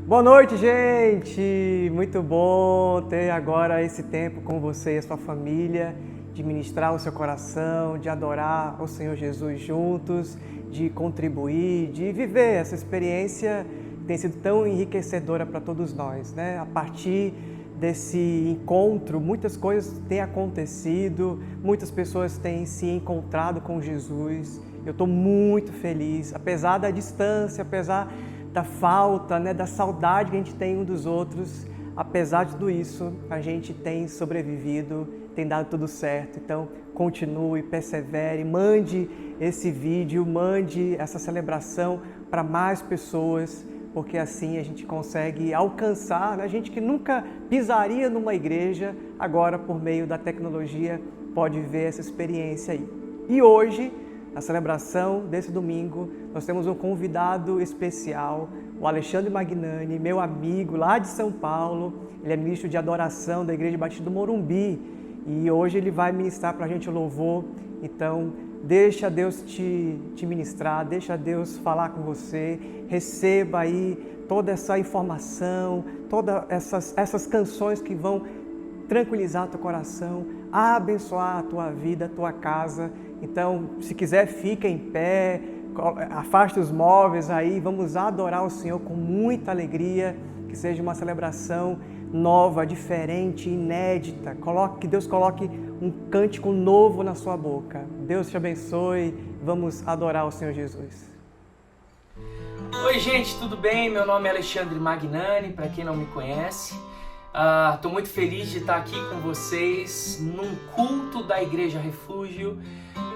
Boa noite, gente! Muito bom ter agora esse tempo com você e a sua família, de ministrar o seu coração, de adorar o Senhor Jesus juntos, de contribuir, de viver essa experiência que tem sido tão enriquecedora para todos nós, né? A partir desse encontro, muitas coisas têm acontecido, muitas pessoas têm se encontrado com Jesus. Eu estou muito feliz, apesar da distância, apesar da falta, né, da saudade que a gente tem um dos outros. Apesar de tudo isso, a gente tem sobrevivido, tem dado tudo certo. Então, continue, persevere, mande esse vídeo, mande essa celebração para mais pessoas, porque assim a gente consegue alcançar, né, gente que nunca pisaria numa igreja, agora por meio da tecnologia pode ver essa experiência aí. E hoje, na celebração desse domingo, nós temos um convidado especial, o Alexandre Magnani, meu amigo lá de São Paulo. Ele é ministro de adoração da Igreja Batista do Morumbi e hoje ele vai ministrar para a gente o louvor. Então, deixa Deus te ministrar, deixa Deus falar com você, receba aí toda essa informação, todas essas canções que vão tranquilizar teu coração, abençoar a tua vida, a tua casa. Então, se quiser, fica em pé, afaste os móveis aí, vamos adorar o Senhor com muita alegria, que seja uma celebração nova, diferente, inédita. Que Deus coloque um cântico novo na sua boca. Deus te abençoe, vamos adorar o Senhor Jesus. Oi gente, tudo bem? Meu nome é Alexandre Magnani, para quem não me conhece. Estou muito feliz de estar aqui com vocês num culto da Igreja Refúgio.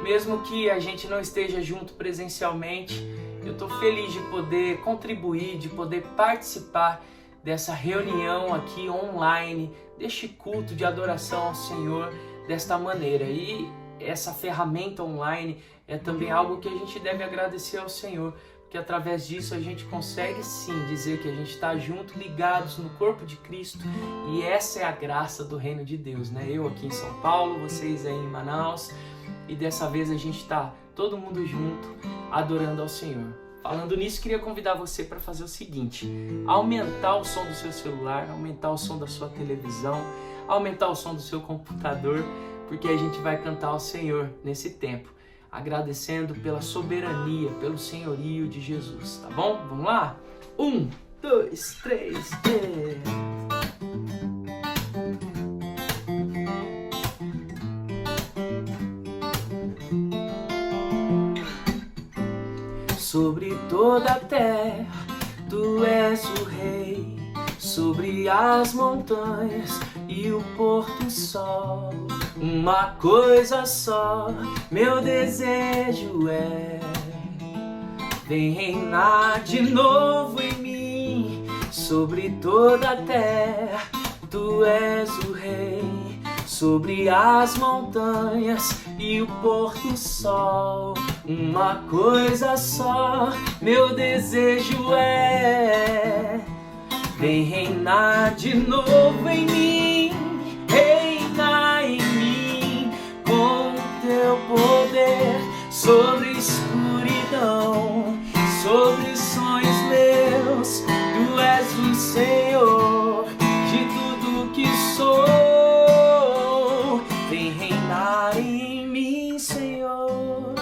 Mesmo que a gente não esteja junto presencialmente, eu estou feliz de poder contribuir, de poder participar dessa reunião aqui online, deste culto de adoração ao Senhor desta maneira. E essa ferramenta online é também algo que a gente deve agradecer ao Senhor, porque através disso a gente consegue sim dizer que a gente está junto, ligados no corpo de Cristo, e essa é a graça do reino de Deus, né? Eu aqui em São Paulo, vocês aí em Manaus, e dessa vez a gente está todo mundo junto, adorando ao Senhor. Falando nisso, queria convidar você para fazer o seguinte: aumentar o som do seu celular, aumentar o som da sua televisão, aumentar o som do seu computador, porque a gente vai cantar ao Senhor nesse tempo, agradecendo pela soberania, pelo senhorio de Jesus, tá bom? Vamos lá? 1, 2, 3, Sobre toda a terra, tu és o rei, sobre as montanhas e o pôr do sol. Uma coisa só, meu desejo é: vem reinar de novo em mim. Sobre toda a terra, tu és o rei, sobre as montanhas e o pôr do sol. Uma coisa só, meu desejo é: vem reinar de novo em mim, reina em mim com teu poder sobre escuridão, sobre sonhos meus. Tu és o Senhor de tudo que sou. Vem reinar em mim, Senhor.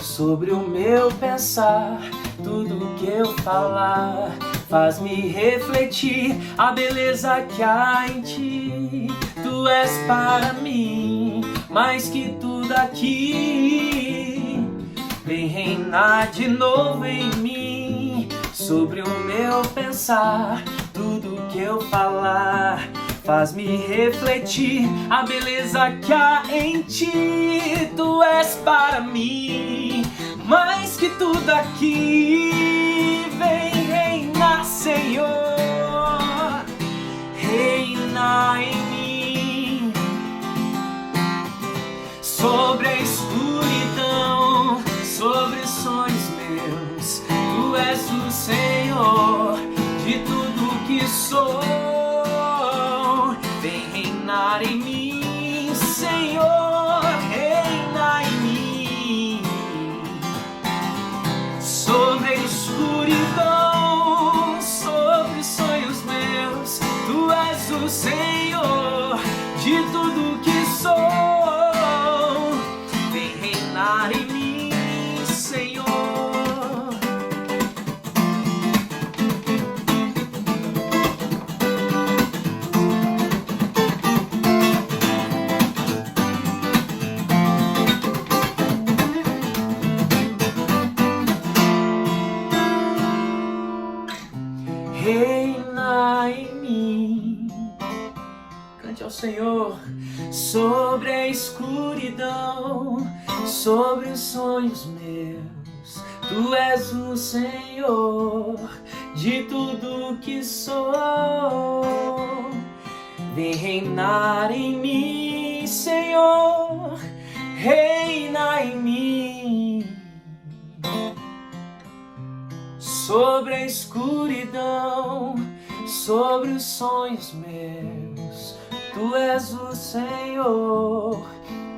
Sobre o meu pensar, tudo que eu falar faz-me refletir a beleza que há em ti. Tu és para mim mais que tudo aqui. Vem reinar de novo em mim. Sobre o meu pensar, tudo que eu falar faz-me refletir a beleza que há em ti. Tu és para mim mais que tudo aqui. Vem reinar, Senhor, reina em mim. Sobre a escuridão, sobre sonhos meus, tu és o Senhor de tudo que sou. Vem reinar em mim, Senhor. sou. Vem reinar em mim, Senhor. Reina em mim, cante ao Senhor. Sobre a escuridão, sobre os sonhos meus, Tu és o Senhor de tudo que sou. Vem reinar em mim, Senhor, reina em mim. Sobre a escuridão, sobre os sonhos meus, Tu és o Senhor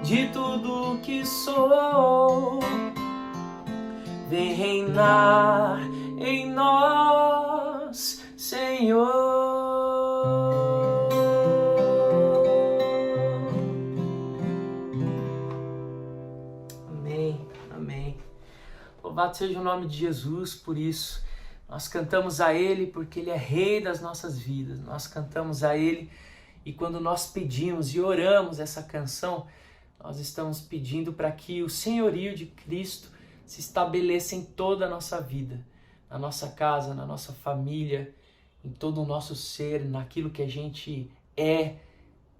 de tudo que sou. Vem reinar em nós, Senhor. Amém, amém. Louvado seja o nome de Jesus por isso. Nós cantamos a Ele porque Ele é Rei das nossas vidas. Nós cantamos a Ele e quando nós pedimos e oramos essa canção, nós estamos pedindo para que o senhorio de Cristo se estabeleça em toda a nossa vida, na nossa casa, na nossa família, em todo o nosso ser, naquilo que a gente é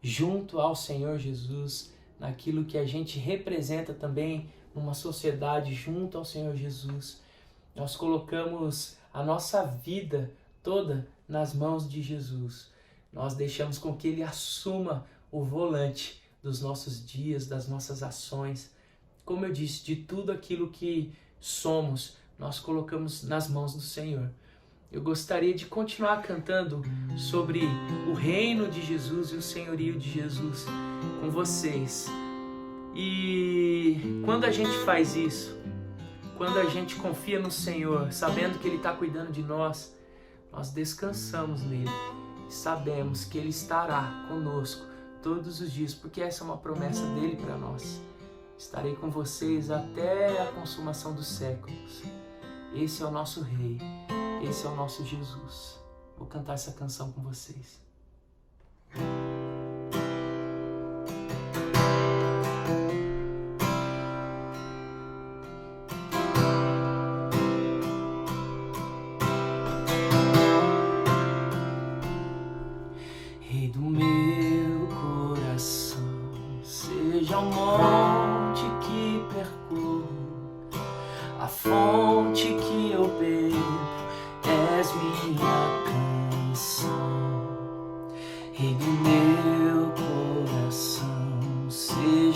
junto ao Senhor Jesus, naquilo que a gente representa também numa sociedade junto ao Senhor Jesus. Nós colocamos a nossa vida toda nas mãos de Jesus. Nós deixamos com que Ele assuma o volante dos nossos dias, das nossas ações. Como eu disse, de tudo aquilo que somos, nós colocamos nas mãos do Senhor. Eu gostaria de continuar cantando sobre o reino de Jesus e o senhorio de Jesus com vocês. E quando a gente faz isso, quando a gente confia no Senhor, sabendo que Ele está cuidando de nós, nós descansamos nele. Sabemos que Ele estará conosco todos os dias, porque essa é uma promessa dele para nós. Estarei com vocês até a consumação dos séculos. Esse é o nosso Rei, esse é o nosso Jesus. Vou cantar essa canção com vocês.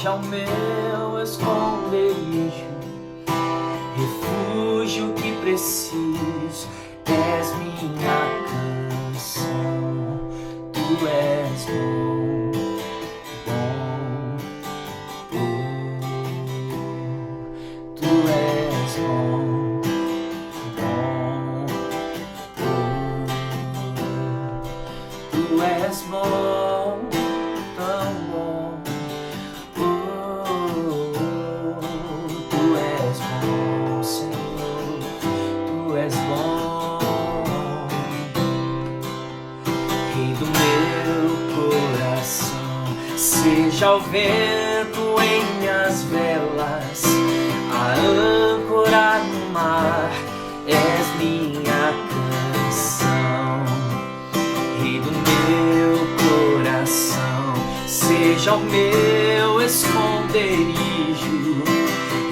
O meu esconderijo, refúgio que preciso, és minha canção. Tu és bom, bom, tu és bom, bom, tu és bom, tão bom. Seja o vento em minhas velas, a âncora no mar, és minha canção. Rei do meu coração, seja o meu esconderijo,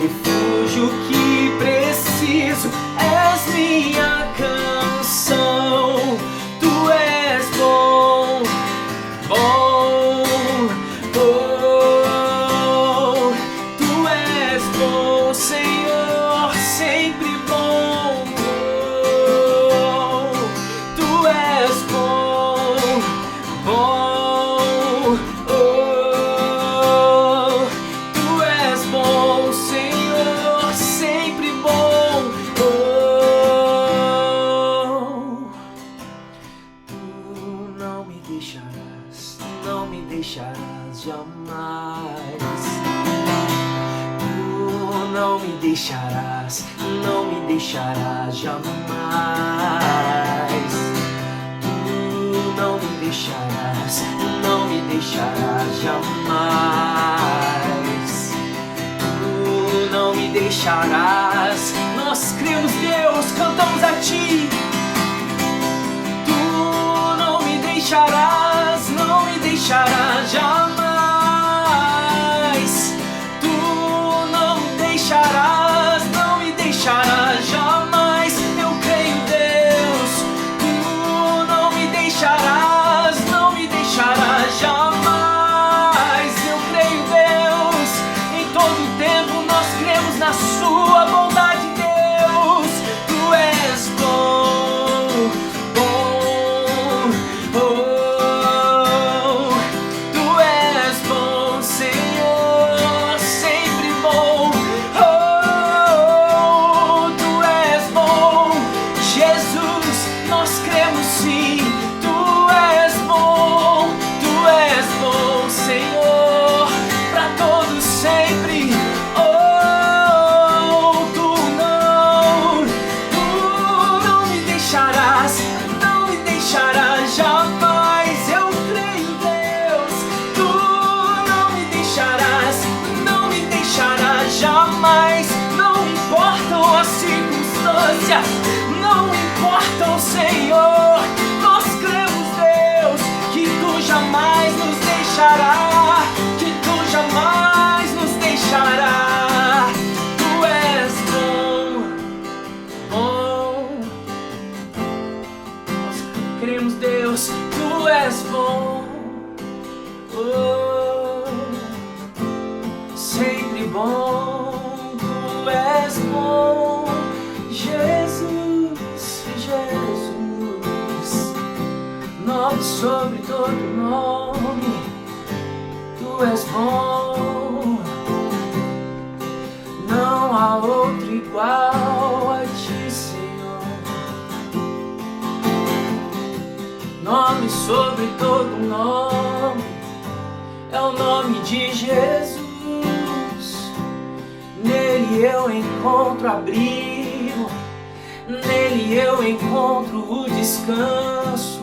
refúgio que preciso, és minha canção. Tu és bom, bom. Tu não me deixarás, não me deixarás jamais. Tu não me deixarás, não me deixarás jamais. Tu não me deixarás. Nós cremos, Deus, cantamos a Ti. Tu não me deixarás, não me deixarás jamais. Tu não me deixarás, não me deixarás jamais. Eu creio, Deus. Tu não me deixarás, não me deixarás jamais. Eu creio, Deus. Em todo tempo nós cremos na Sua bondade, Deus. Tu és bom, bom, oh. Tu és bom, Senhor, sempre bom, oh. Tu és bom, Jesus, nós cremos sim. Tu és bom, Senhor, para todos sempre. Oh, tu não me deixarás, não me deixarás jamais. Eu creio, Deus. Tu não me deixarás, não me deixarás jamais. Não importam as circunstâncias, não importam, Senhor. Nós cremos, Deus, que Tu jamais nos deixará, que Tu jamais nos deixará. Tu és bom, bom. Nós cremos, Deus, Tu és bom, oh, sempre bom. Tu és bom, Jesus, Jesus, nome sobre todo nome. Tu és bom, não há outro igual a Ti, Senhor. Nome sobre todo nome é o nome de Jesus. Nele eu encontro abrigo, nele eu encontro o descanso,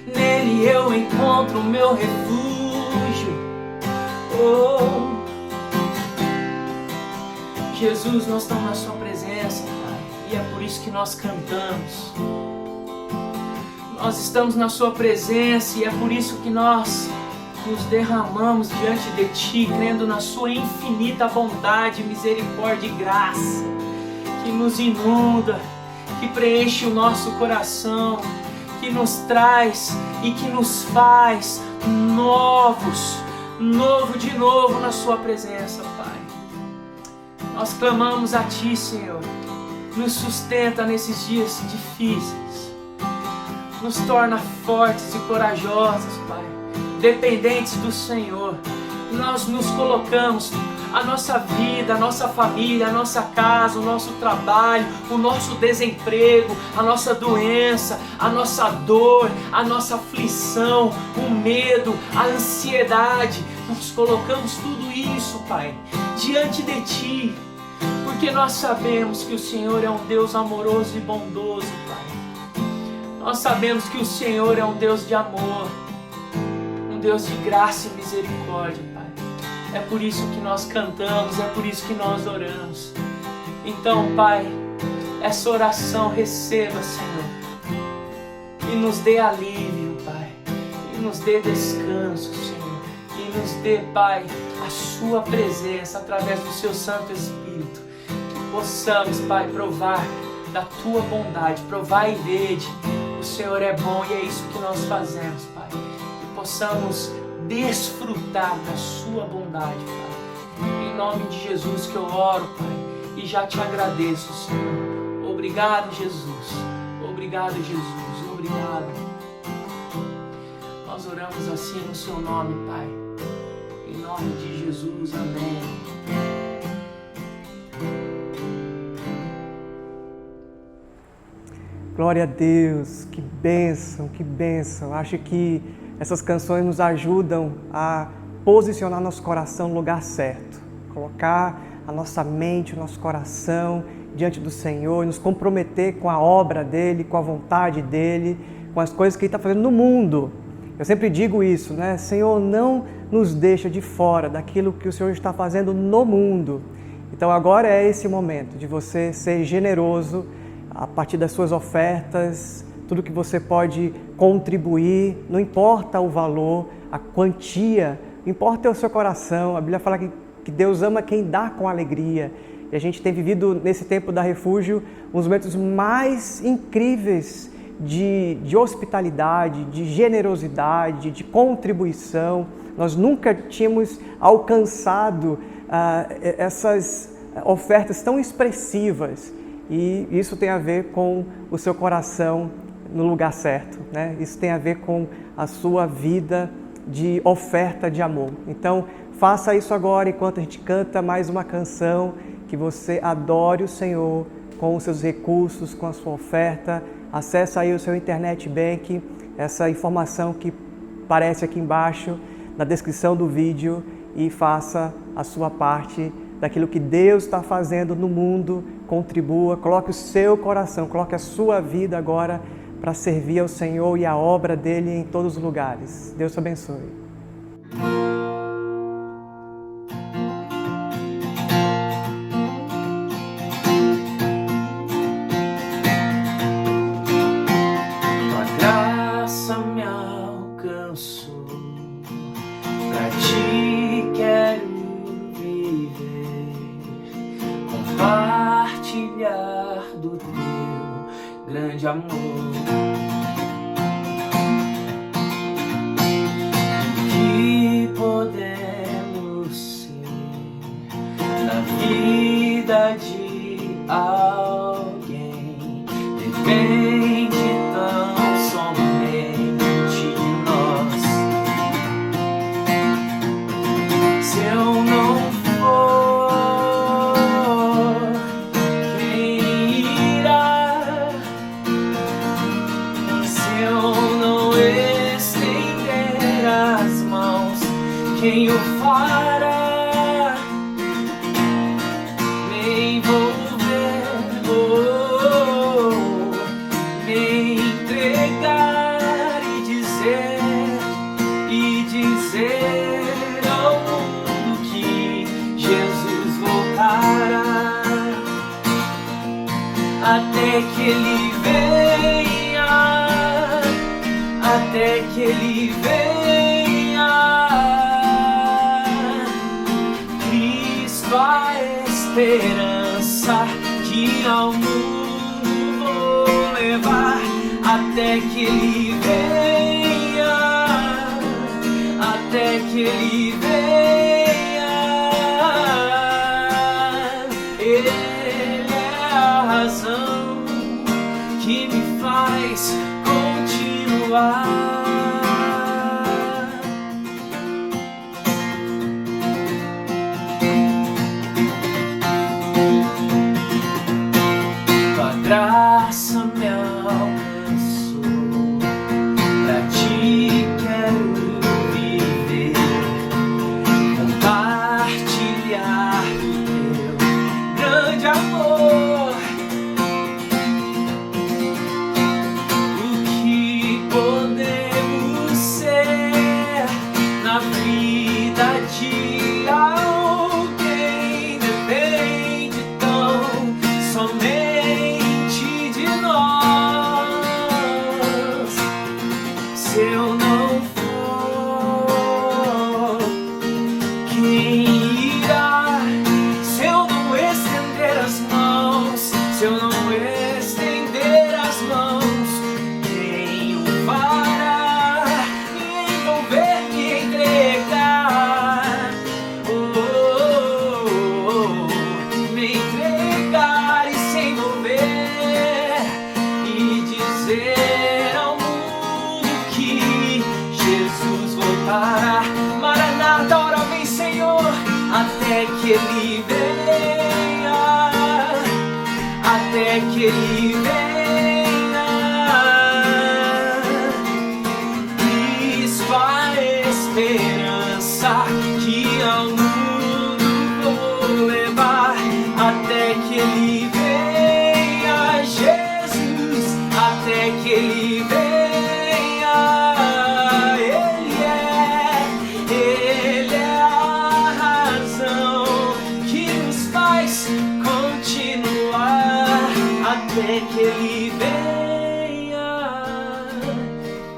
nele eu encontro o meu refúgio. Oh, Jesus, nós estamos na Sua presença, Pai, e é por isso que nós cantamos. Nós estamos na Sua presença e é por isso que nós nos derramamos diante de Ti, crendo na Sua infinita bondade, misericórdia e graça, que nos inunda, que preenche o nosso coração, que nos traz e que nos faz novos, novo de novo na Sua presença, Pai. Nós clamamos a Ti, Senhor, nos sustenta nesses dias difíceis, nos torna fortes e corajosos, Pai, dependentes do Senhor. Nós nos colocamos, a nossa vida, a nossa família, a nossa casa, o nosso trabalho, o nosso desemprego, a nossa doença, a nossa dor, a nossa aflição, o medo, a ansiedade. Nós colocamos tudo isso, Pai, diante de Ti, porque nós sabemos que o Senhor é um Deus amoroso e bondoso, Pai. Nós sabemos que o Senhor é um Deus de amor, um Deus de graça e misericórdia, Pai. É por isso que nós cantamos, é por isso que nós oramos. Então, Pai, essa oração receba, Senhor, e nos dê alívio, Pai, e nos dê descanso, Senhor, e nos dê, Pai, a Sua presença através do Seu Santo Espírito, que possamos, Pai, provar da Tua bondade, provar e vede, o Senhor é bom e é isso que nós fazemos, Pai, que possamos desfrutar da Sua bondade, Pai. Em nome de Jesus que eu oro, Pai, e já Te agradeço, Senhor. Obrigado, Jesus. Obrigado, Jesus. Obrigado. Nós oramos assim no Seu nome, Pai. Em nome de Jesus. Amém. Glória a Deus. Que bênção, que bênção. Acho que essas canções nos ajudam a posicionar nosso coração no lugar certo, colocar a nossa mente, o nosso coração diante do Senhor e nos comprometer com a obra dEle, com a vontade dEle, com as coisas que Ele está fazendo no mundo. Eu sempre digo isso, né? Senhor, não nos deixa de fora daquilo que o Senhor está fazendo no mundo. Então agora é esse momento de você ser generoso a partir das suas ofertas, tudo que você pode contribuir, não importa o valor, a quantia, importa é o seu coração. A Bíblia fala que Deus ama quem dá com alegria. E a gente tem vivido nesse tempo da Refúgio uns momentos mais incríveis de hospitalidade, de generosidade, de contribuição. Nós nunca tínhamos alcançado essas ofertas tão expressivas. E isso tem a ver com o seu coração no lugar certo, né? Isso tem a ver com a sua vida de oferta de amor. Então, faça isso agora enquanto a gente canta mais uma canção, que você adore o Senhor com os seus recursos, com a sua oferta. Acesse aí o seu Internet Bank, essa informação que aparece aqui embaixo na descrição do vídeo, e faça a sua parte daquilo que Deus está fazendo no mundo. Contribua, coloque o seu coração, coloque a sua vida agora para servir ao Senhor e a obra dEle em todos os lugares. Deus te abençoe. Tua graça me alcançou, pra Ti quero viver, compartilhar do Teu grande amor. Que podemos ser na vida de alguém, depende tão somente de nós. Se eu não for, quem irá? Se eu não estender as mãos, quem o fará? Me envolver, me entregar e dizer ao mundo que Jesus voltará, até que Ele venha, até que Ele venha. Cristo, a esperança que ao mundo vou levar, até que Ele venha, até que Ele venha. Ele é a razão que me faz continuar. Tua graça me alcançou, pra Ti quero viver, compartilhar do Teu grande amor. O que podemos ser na vida de alguém, depende tão somente de nós. Se eu não for, quem irá? Se eu não estender as mãos, se eu não estender as mãos, quem o fará? Me envolver, me entregar, me entregar e se envolver e dizer ao mundo que Jesus voltará. Maranata, ora vem, Senhor, até que Ele venha, até que Ele venha. Cristo, a esperança até que Ele venha,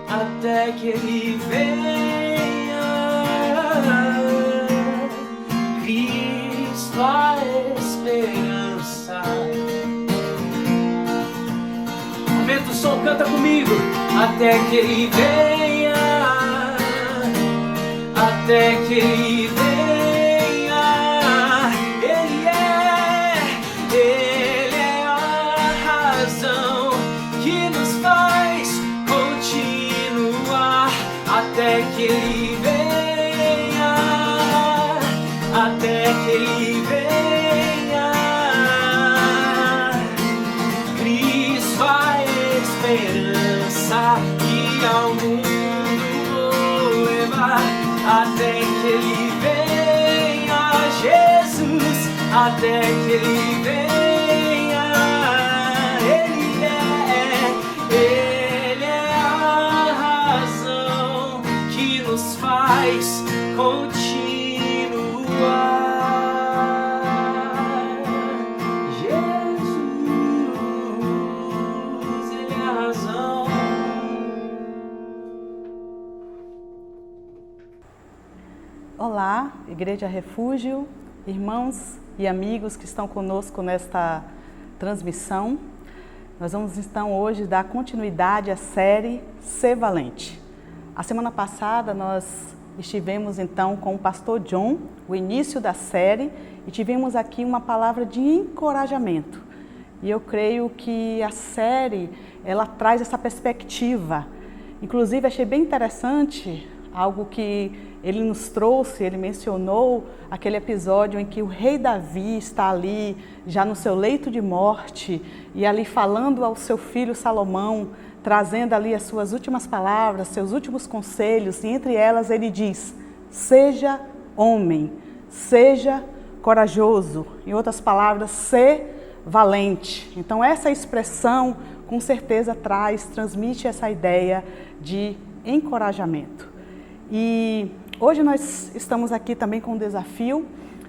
até que Ele venha. Cristo a esperança. Aumenta o som, canta comigo. Até que Ele venha, até que Ele venha. Ele é a razão que nos faz continuar. Até que Ele venha, até que Ele venha. Cristo a esperança que ao mundo vou levar. Até que Ele venha, Jesus, até que Ele venha. Ele é a razão que nos faz continuar. Jesus, Ele é a razão. Olá, Igreja Refúgio, irmãos e amigos que estão conosco nesta transmissão. Nós vamos então hoje dar continuidade à série Ser Valente. A semana passada nós estivemos então com o pastor John, o início da série, e tivemos aqui uma palavra de encorajamento. E eu creio que a série, ela traz essa perspectiva. Inclusive achei bem interessante algo que ele nos trouxe, ele mencionou aquele episódio em que o rei Davi está ali, já no seu leito de morte, e ali falando ao seu filho Salomão, trazendo ali as suas últimas palavras, seus últimos conselhos, e entre elas ele diz: seja homem, seja corajoso, em outras palavras, ser valente. Então essa expressão com certeza transmite essa ideia de encorajamento. E hoje nós estamos aqui também com um desafio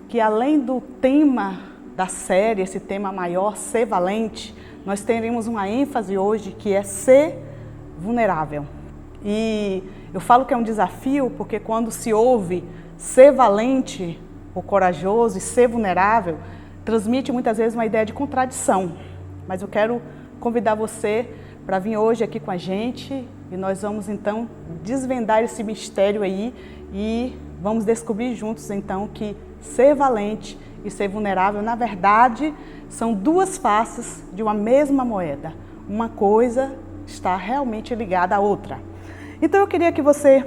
que, além do tema da série, esse tema maior, ser valente, nós teremos uma ênfase hoje que é ser vulnerável. E eu falo que é um desafio porque quando se ouve ser valente ou corajoso e ser vulnerável, transmite muitas vezes uma ideia de contradição. Mas eu quero convidar você para vir hoje aqui com a gente e nós vamos então desvendar esse mistério aí e vamos descobrir juntos então que ser valente e ser vulnerável, na verdade, são duas faces de uma mesma moeda. Uma coisa está realmente ligada à outra. Então eu queria que você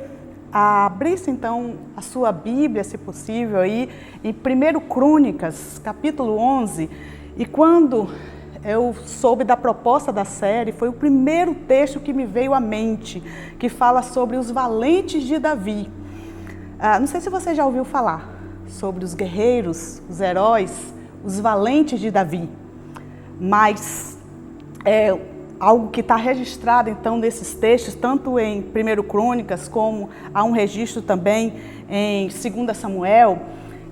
abrisse então a sua Bíblia, se possível, aí em 1 Crônicas, capítulo 11, e quando eu soube da proposta da série, foi o primeiro texto que me veio à mente, que fala sobre os valentes de Davi. Não sei se você já ouviu falar sobre os guerreiros, os heróis, os valentes de Davi, mas é algo que está registrado então nesses textos, tanto em 1 Crônicas, como há um registro também em 2 Samuel.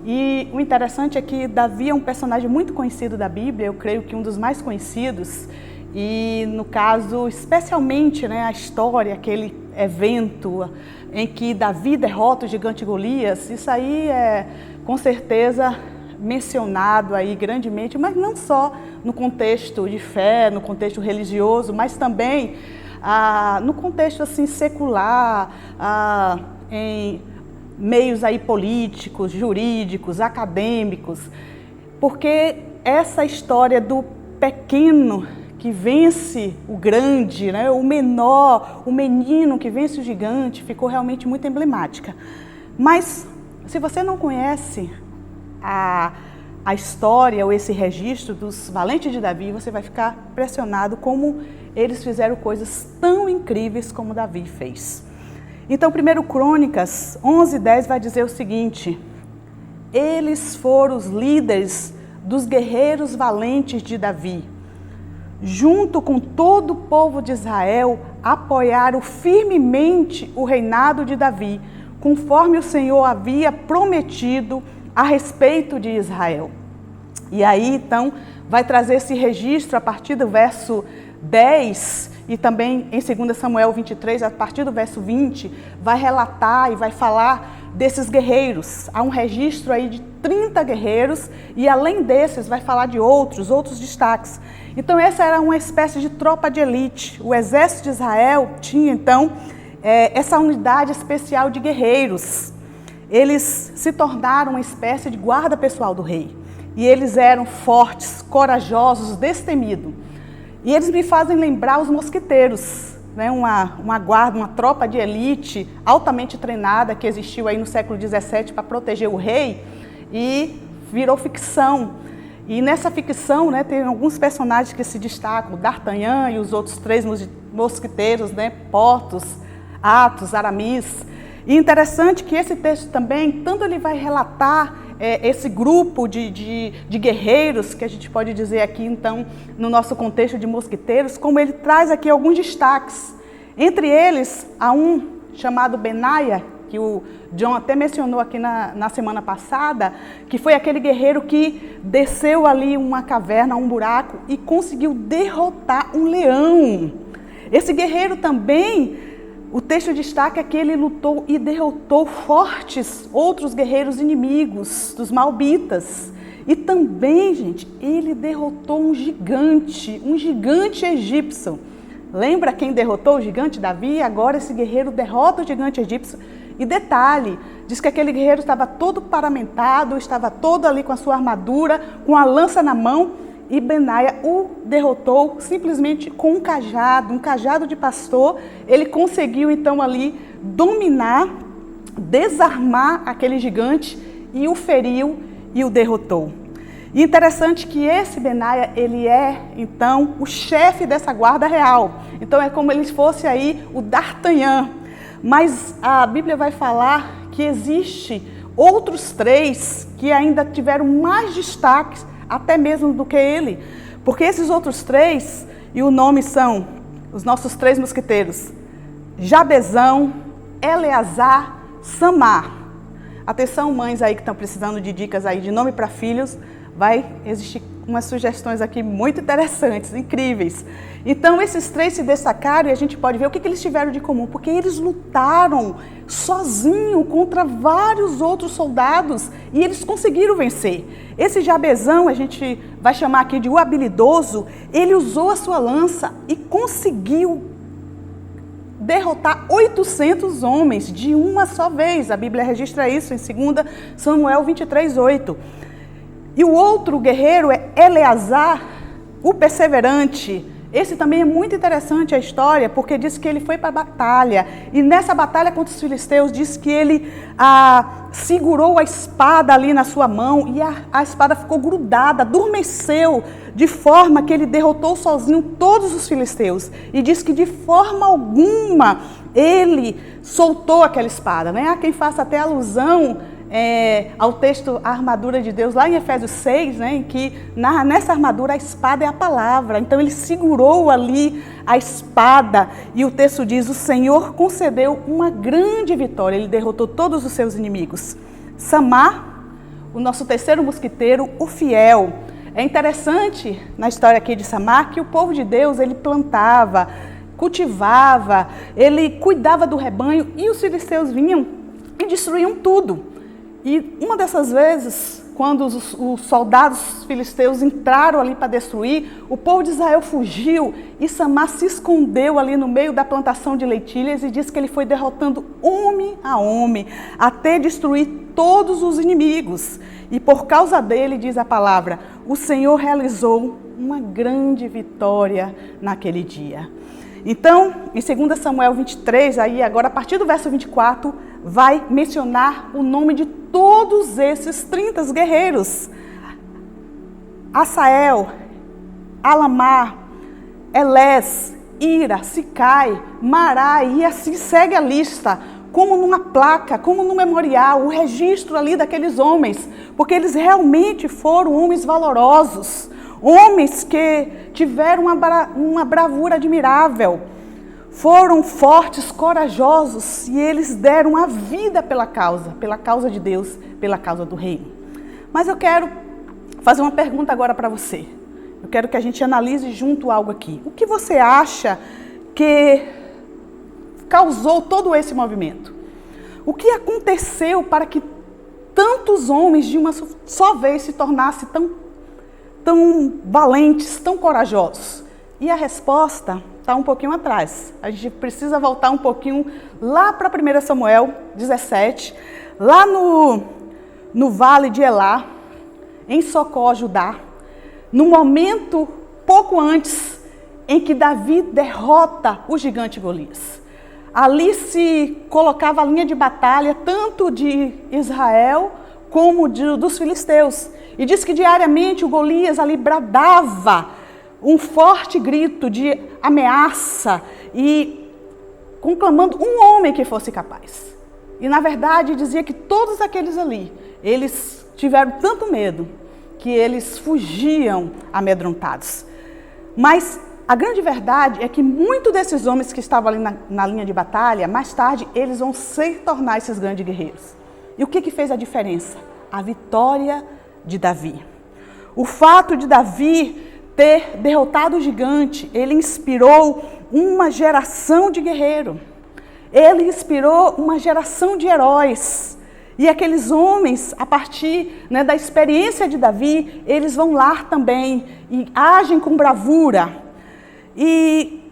E o interessante é que Davi é um personagem muito conhecido da Bíblia, eu creio que um dos mais conhecidos, e no caso, especialmente, a história, aquele evento em que Davi derrota o gigante Golias, isso aí é com certeza mencionado aí grandemente, mas não só no contexto de fé, no contexto religioso, mas também no contexto assim secular, em meios aí políticos, jurídicos, acadêmicos, porque essa história do pequeno que vence o grande, o menor, o menino que vence o gigante, ficou realmente muito emblemática. Mas se você não conhece a história ou esse registro dos valentes de Davi, você vai ficar impressionado como eles fizeram coisas tão incríveis como Davi fez. Então, 1 Crônicas 11:10 vai dizer o seguinte: eles foram os líderes dos guerreiros valentes de Davi. Junto com todo o povo de Israel, apoiaram firmemente o reinado de Davi, conforme o Senhor havia prometido a respeito de Israel. E aí, então, vai trazer esse registro a partir do verso 10 e também em 2 Samuel 23, a partir do verso 20, vai relatar e vai falar desses guerreiros. Há um registro aí de 30 guerreiros e além desses vai falar de outros destaques. Então essa era uma espécie de tropa de elite. O exército de Israel tinha então essa unidade especial de guerreiros. Eles se tornaram uma espécie de guarda pessoal do rei. E eles eram fortes, corajosos, destemidos. E eles me fazem lembrar os mosqueteiros, né? Uma guarda, uma tropa de elite altamente treinada que existiu aí no século XVII para proteger o rei e virou ficção. E nessa ficção, né, tem alguns personagens que se destacam, D'Artagnan e os outros 3 mosqueteiros, né, Porthos, Athos, Aramis. E interessante que esse texto também, tanto ele vai relatar esse grupo de guerreiros, que a gente pode dizer aqui, então, no nosso contexto de mosqueteiros, como ele traz aqui alguns destaques. Entre eles, há um chamado Benaia, que o John até mencionou aqui na semana passada, que foi aquele guerreiro que desceu ali uma caverna, um buraco, e conseguiu derrotar um leão. Esse guerreiro também, o texto destaca que ele lutou e derrotou fortes outros guerreiros inimigos dos Malbitas. E também, gente, ele derrotou um gigante egípcio. Lembra quem derrotou o gigante Davi? Agora esse guerreiro derrota o gigante egípcio. E detalhe, diz que aquele guerreiro estava todo paramentado, estava todo ali com a sua armadura, com a lança na mão. E Benaia o derrotou simplesmente com um cajado de pastor. Ele conseguiu então ali dominar, desarmar aquele gigante e o feriu e o derrotou. E interessante que esse Benaia, ele é então o chefe dessa guarda real. Então é como ele fosse aí o D'Artagnan. Mas a Bíblia vai falar que existe outros 3 que ainda tiveram mais destaques até mesmo do que ele, porque esses outros 3, e o nome são os nossos 3 mosqueteiros, Jabezão, Eleazar, Samar. Atenção, mães aí que estão precisando de dicas aí de nome para filhos, vai existir umas sugestões aqui muito interessantes, incríveis. Então esses 3 se destacaram e a gente pode ver o que eles tiveram de comum, porque eles lutaram sozinhos contra vários outros soldados e eles conseguiram vencer. Esse Jabezão, a gente vai chamar aqui de o habilidoso, ele usou a sua lança e conseguiu derrotar 800 homens de uma só vez. A Bíblia registra isso em 2 Samuel 23:8. E o outro guerreiro é Eleazar, o perseverante. Esse também é muito interessante a história, porque diz que ele foi para a batalha. E nessa batalha contra os filisteus, diz que ele segurou a espada ali na sua mão e a espada ficou grudada, adormeceu, de forma que ele derrotou sozinho todos os filisteus. E diz que de forma alguma ele soltou aquela espada, né? Há quem faça até alusão ao texto A Armadura de Deus, lá em Efésios 6, né, em que nessa armadura a espada é a palavra. Então ele segurou ali a espada e o texto diz, o Senhor concedeu uma grande vitória, ele derrotou todos os seus inimigos. Samar, o nosso 3º mosqueteiro, o fiel. É interessante na história aqui de Samar que o povo de Deus, ele plantava, cultivava, ele cuidava do rebanho e os filisteus vinham e destruíam tudo. E uma dessas vezes, quando os soldados filisteus entraram ali para destruir, o povo de Israel fugiu e Samar se escondeu ali no meio da plantação de leitilhas e diz que ele foi derrotando homem a homem, até destruir todos os inimigos. E por causa dele, diz a palavra, o Senhor realizou uma grande vitória naquele dia. Então, em 2 Samuel 23, aí agora a partir do verso 24, vai mencionar o nome de todos esses 30 guerreiros. Asael, Alamar, Elés, Ira, Sicai, Marai, e assim segue a lista, como numa placa, como num memorial, o registro ali daqueles homens, porque eles realmente foram homens valorosos, homens que tiveram uma bravura admirável, foram fortes, corajosos e eles deram a vida pela causa de Deus, pela causa do reino. Mas eu quero fazer uma pergunta agora para você. Eu quero que a gente analise junto algo aqui. O que você acha que causou todo esse movimento? O que aconteceu para que tantos homens de uma só vez se tornassem tão valentes, tão corajosos? E a resposta está um pouquinho atrás. A gente precisa voltar um pouquinho lá para 1 Samuel 17, lá no vale de Elá, em Socó, Judá, no momento pouco antes em que Davi derrota o gigante Golias. Ali se colocava a linha de batalha tanto de Israel como dos filisteus. E diz que diariamente o Golias ali bradava um forte grito de ameaça e conclamando um homem que fosse capaz. E na verdade dizia que todos aqueles ali, eles tiveram tanto medo que eles fugiam amedrontados. Mas a grande verdade é que muitos desses homens que estavam ali na linha de batalha, mais tarde, eles vão se tornar esses grandes guerreiros. E o que fez a diferença? A vitória de Davi. O fato de Davi ter derrotado o gigante, ele inspirou uma geração de guerreiros. Ele inspirou uma geração de heróis. E aqueles homens, a partir da experiência de Davi, eles vão lá também e agem com bravura. E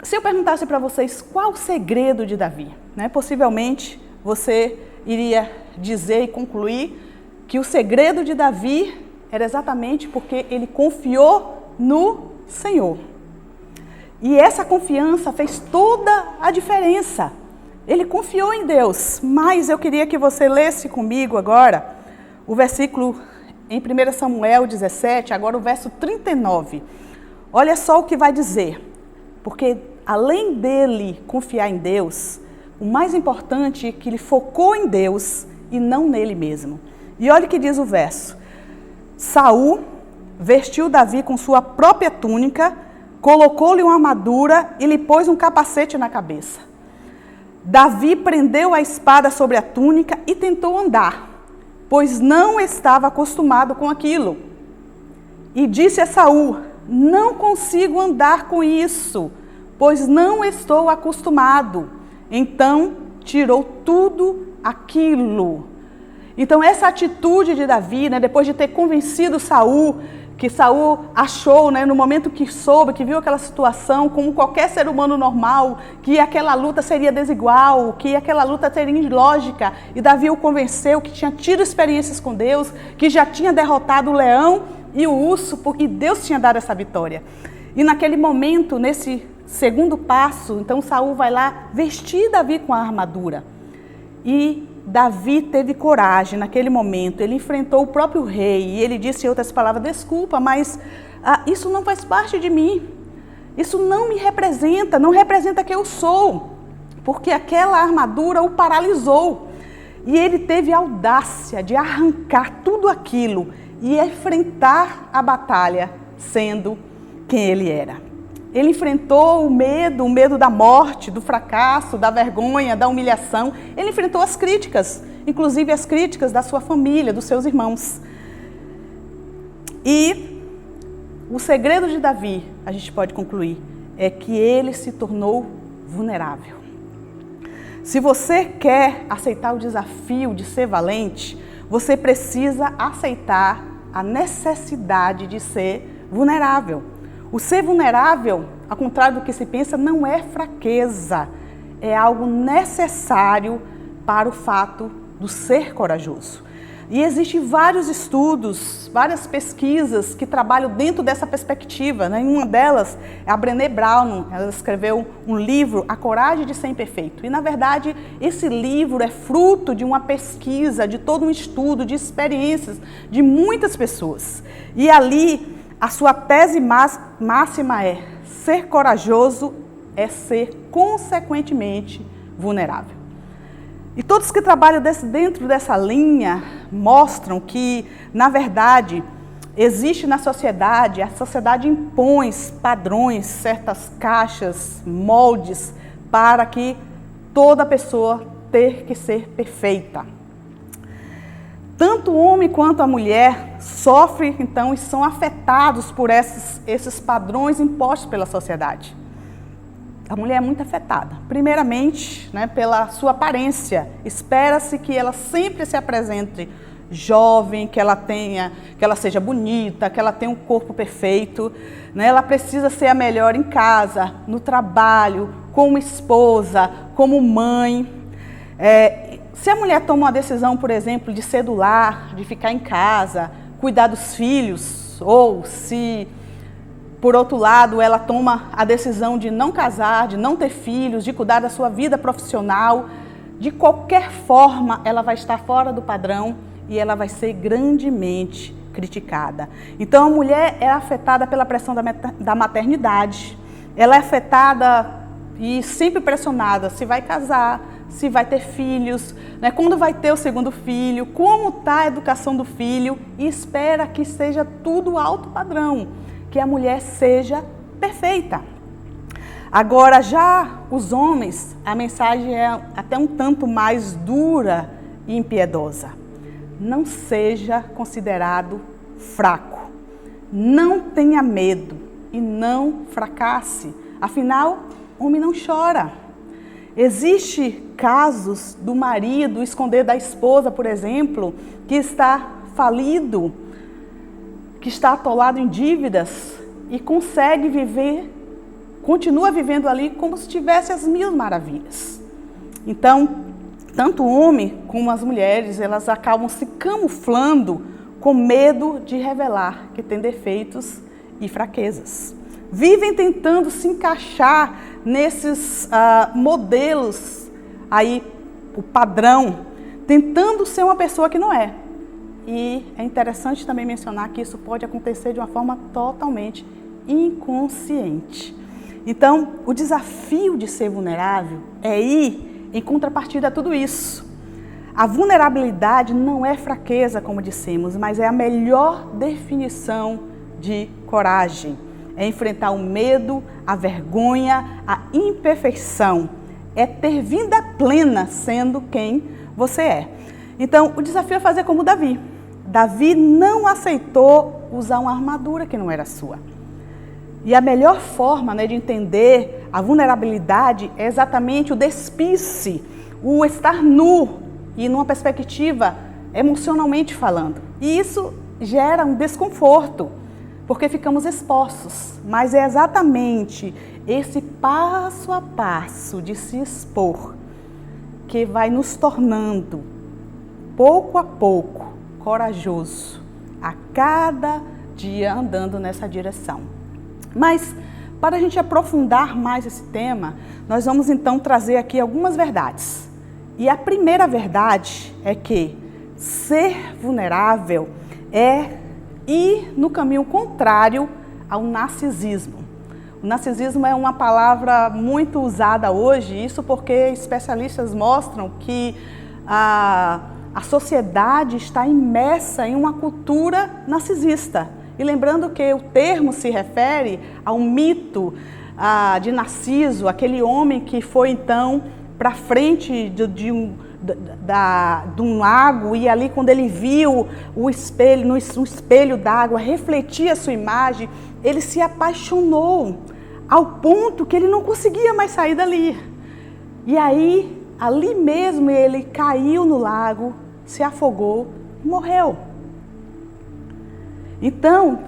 se eu perguntasse para vocês qual o segredo de Davi, possivelmente você iria dizer e concluir que o segredo de Davi era exatamente porque ele confiou no Senhor. E essa confiança fez toda a diferença. Ele confiou em Deus, mas eu queria que você lesse comigo agora o versículo em 1 Samuel 17, agora o verso 39. Olha só o que vai dizer, porque além dele confiar em Deus, o mais importante é que ele focou em Deus e não nele mesmo. E olha o que diz o verso. Saul vestiu Davi com sua própria túnica, colocou-lhe uma armadura e lhe pôs um capacete na cabeça. Davi prendeu a espada sobre a túnica e tentou andar, pois não estava acostumado com aquilo. E disse a Saul: não consigo andar com isso, pois não estou acostumado. Então tirou tudo aquilo. Então essa atitude de Davi, depois de ter convencido Saul, que Saul achou, no momento que soube, que viu aquela situação, como qualquer ser humano normal, que aquela luta seria desigual, que aquela luta seria ilógica, e Davi o convenceu que tinha tido experiências com Deus, que já tinha derrotado o leão e o urso, porque Deus tinha dado essa vitória. E naquele momento, nesse segundo passo, então Saul vai lá vestir Davi com a armadura. E Davi teve coragem naquele momento, ele enfrentou o próprio rei e ele disse em outras palavras: desculpa, mas isso não faz parte de mim, isso não me representa, não representa quem eu sou, porque aquela armadura o paralisou. E ele teve a audácia de arrancar tudo aquilo e enfrentar a batalha sendo quem ele era. Ele enfrentou o medo da morte, do fracasso, da vergonha, da humilhação. Ele enfrentou as críticas, inclusive as críticas da sua família, dos seus irmãos. E o segredo de Davi, a gente pode concluir, é que ele se tornou vulnerável. Se você quer aceitar o desafio de ser valente, você precisa aceitar a necessidade de ser vulnerável. O ser vulnerável, ao contrário do que se pensa, não é fraqueza, é algo necessário para o fato do ser corajoso. E existem vários estudos, várias pesquisas que trabalham dentro dessa perspectiva. Em uma delas, a Brené Brown, ela escreveu um livro, A Coragem de Ser Imperfeito. E, na verdade, esse livro é fruto de uma pesquisa, de todo um estudo, de experiências de muitas pessoas. E ali, a sua tese máxima é: ser corajoso é ser consequentemente vulnerável. E todos que trabalham dentro dessa linha mostram que, na verdade, existe na sociedade, a sociedade impõe padrões, certas caixas, moldes, para que toda pessoa tenha que ser perfeita. Tanto o homem quanto a mulher sofrem, então, e são afetados por esses padrões impostos pela sociedade. A mulher é muito afetada, primeiramente, né, pela sua aparência. Espera-se que ela sempre se apresente jovem, que ela seja bonita, que ela tenha um corpo perfeito, né? Ela precisa ser a melhor em casa, no trabalho, como esposa, como mãe. Se a mulher toma uma decisão, por exemplo, de ser do lar, de ficar em casa, cuidar dos filhos, ou se, por outro lado, ela toma a decisão de não casar, de não ter filhos, de cuidar da sua vida profissional, de qualquer forma ela vai estar fora do padrão e ela vai ser grandemente criticada. Então a mulher é afetada pela pressão da maternidade, ela é afetada e sempre pressionada se vai casar, se vai ter filhos, né? Quando vai ter o segundo filho, como está a educação do filho, e espera que seja tudo alto padrão, que a mulher seja perfeita. Agora, já os homens, a mensagem é até um tanto mais dura e impiedosa. Não seja considerado fraco, não tenha medo e não fracasse. Afinal, homem não chora. Existem casos do marido esconder da esposa, por exemplo, que está falido, que está atolado em dívidas e consegue viver, continua vivendo ali como se tivesse as mil maravilhas. Então, tanto o homem como as mulheres, elas acabam se camuflando com medo de revelar que tem defeitos e fraquezas. Vivem tentando se encaixar nesses modelos aí, o padrão, tentando ser uma pessoa que não é. E é interessante também mencionar que isso pode acontecer de uma forma totalmente inconsciente. Então, o desafio de ser vulnerável é ir em contrapartida a tudo isso. A vulnerabilidade não é fraqueza, como dissemos, mas é a melhor definição de coragem. É enfrentar o medo, a vergonha, a imperfeição. É ter vida plena sendo quem você é. Então, o desafio é fazer como Davi. Davi não aceitou usar uma armadura que não era sua. E a melhor forma, né, de entender a vulnerabilidade é exatamente o despisse, o estar nu e numa perspectiva emocionalmente falando. E isso gera um desconforto, porque ficamos expostos. Mas é exatamente esse passo a passo de se expor que vai nos tornando, pouco a pouco, corajoso, a cada dia andando nessa direção. Mas, para a gente aprofundar mais esse tema, nós vamos então trazer aqui algumas verdades. E a primeira verdade é que ser vulnerável é ir no caminho contrário ao narcisismo. O narcisismo é uma palavra muito usada hoje, isso porque especialistas mostram que a sociedade está imersa em uma cultura narcisista. E lembrando que o termo se refere ao mito de Narciso, aquele homem que foi então para frente de um lago, e ali quando ele viu o espelho, no espelho d'água, refletia a sua imagem, ele se apaixonou ao ponto que ele não conseguia mais sair dali. E aí, ali mesmo, ele caiu no lago, se afogou e morreu. Então,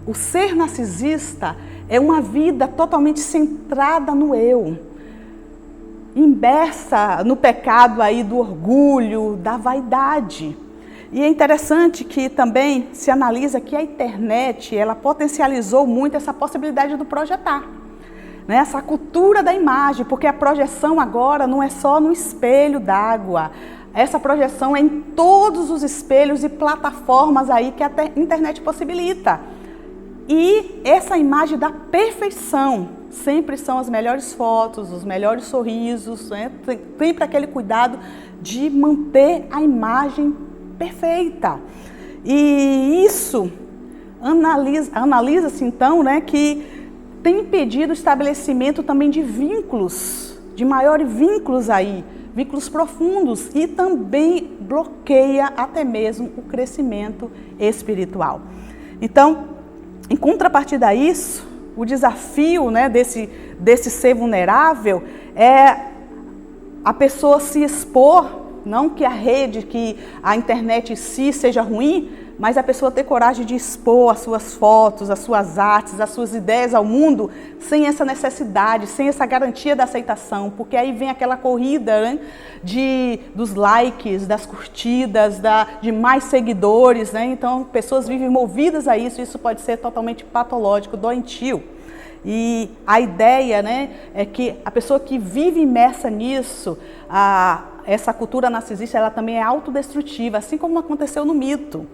o ser narcisista é uma vida totalmente centrada no eu, imersa no pecado aí do orgulho, da vaidade. E é interessante que também se analisa que a internet, ela potencializou muito essa possibilidade do projetar, né? Essa cultura da imagem, porque a projeção agora não é só no espelho d'água. Essa projeção é em todos os espelhos e plataformas aí que a internet possibilita. E essa imagem da perfeição sempre são as melhores fotos, os melhores sorrisos, né? Sempre aquele cuidado de manter a imagem perfeita. E isso analisa-se então, né, que tem impedido o estabelecimento também de vínculos, de maiores vínculos aí vínculos profundos e também bloqueia até mesmo o crescimento espiritual. Então, em contrapartida a isso, o desafio, né, desse ser vulnerável é a pessoa se expor, não que a rede, que a internet em si seja ruim, mas a pessoa ter coragem de expor as suas fotos, as suas artes, as suas ideias ao mundo, sem essa necessidade, sem essa garantia da aceitação, porque aí vem aquela corrida, né, dos likes, das curtidas, de mais seguidores, né? Então pessoas vivem movidas a isso pode ser totalmente patológico, doentio. E a ideia, né, é que a pessoa que vive imersa nisso, essa cultura narcisista, ela também é autodestrutiva, assim como aconteceu no mito.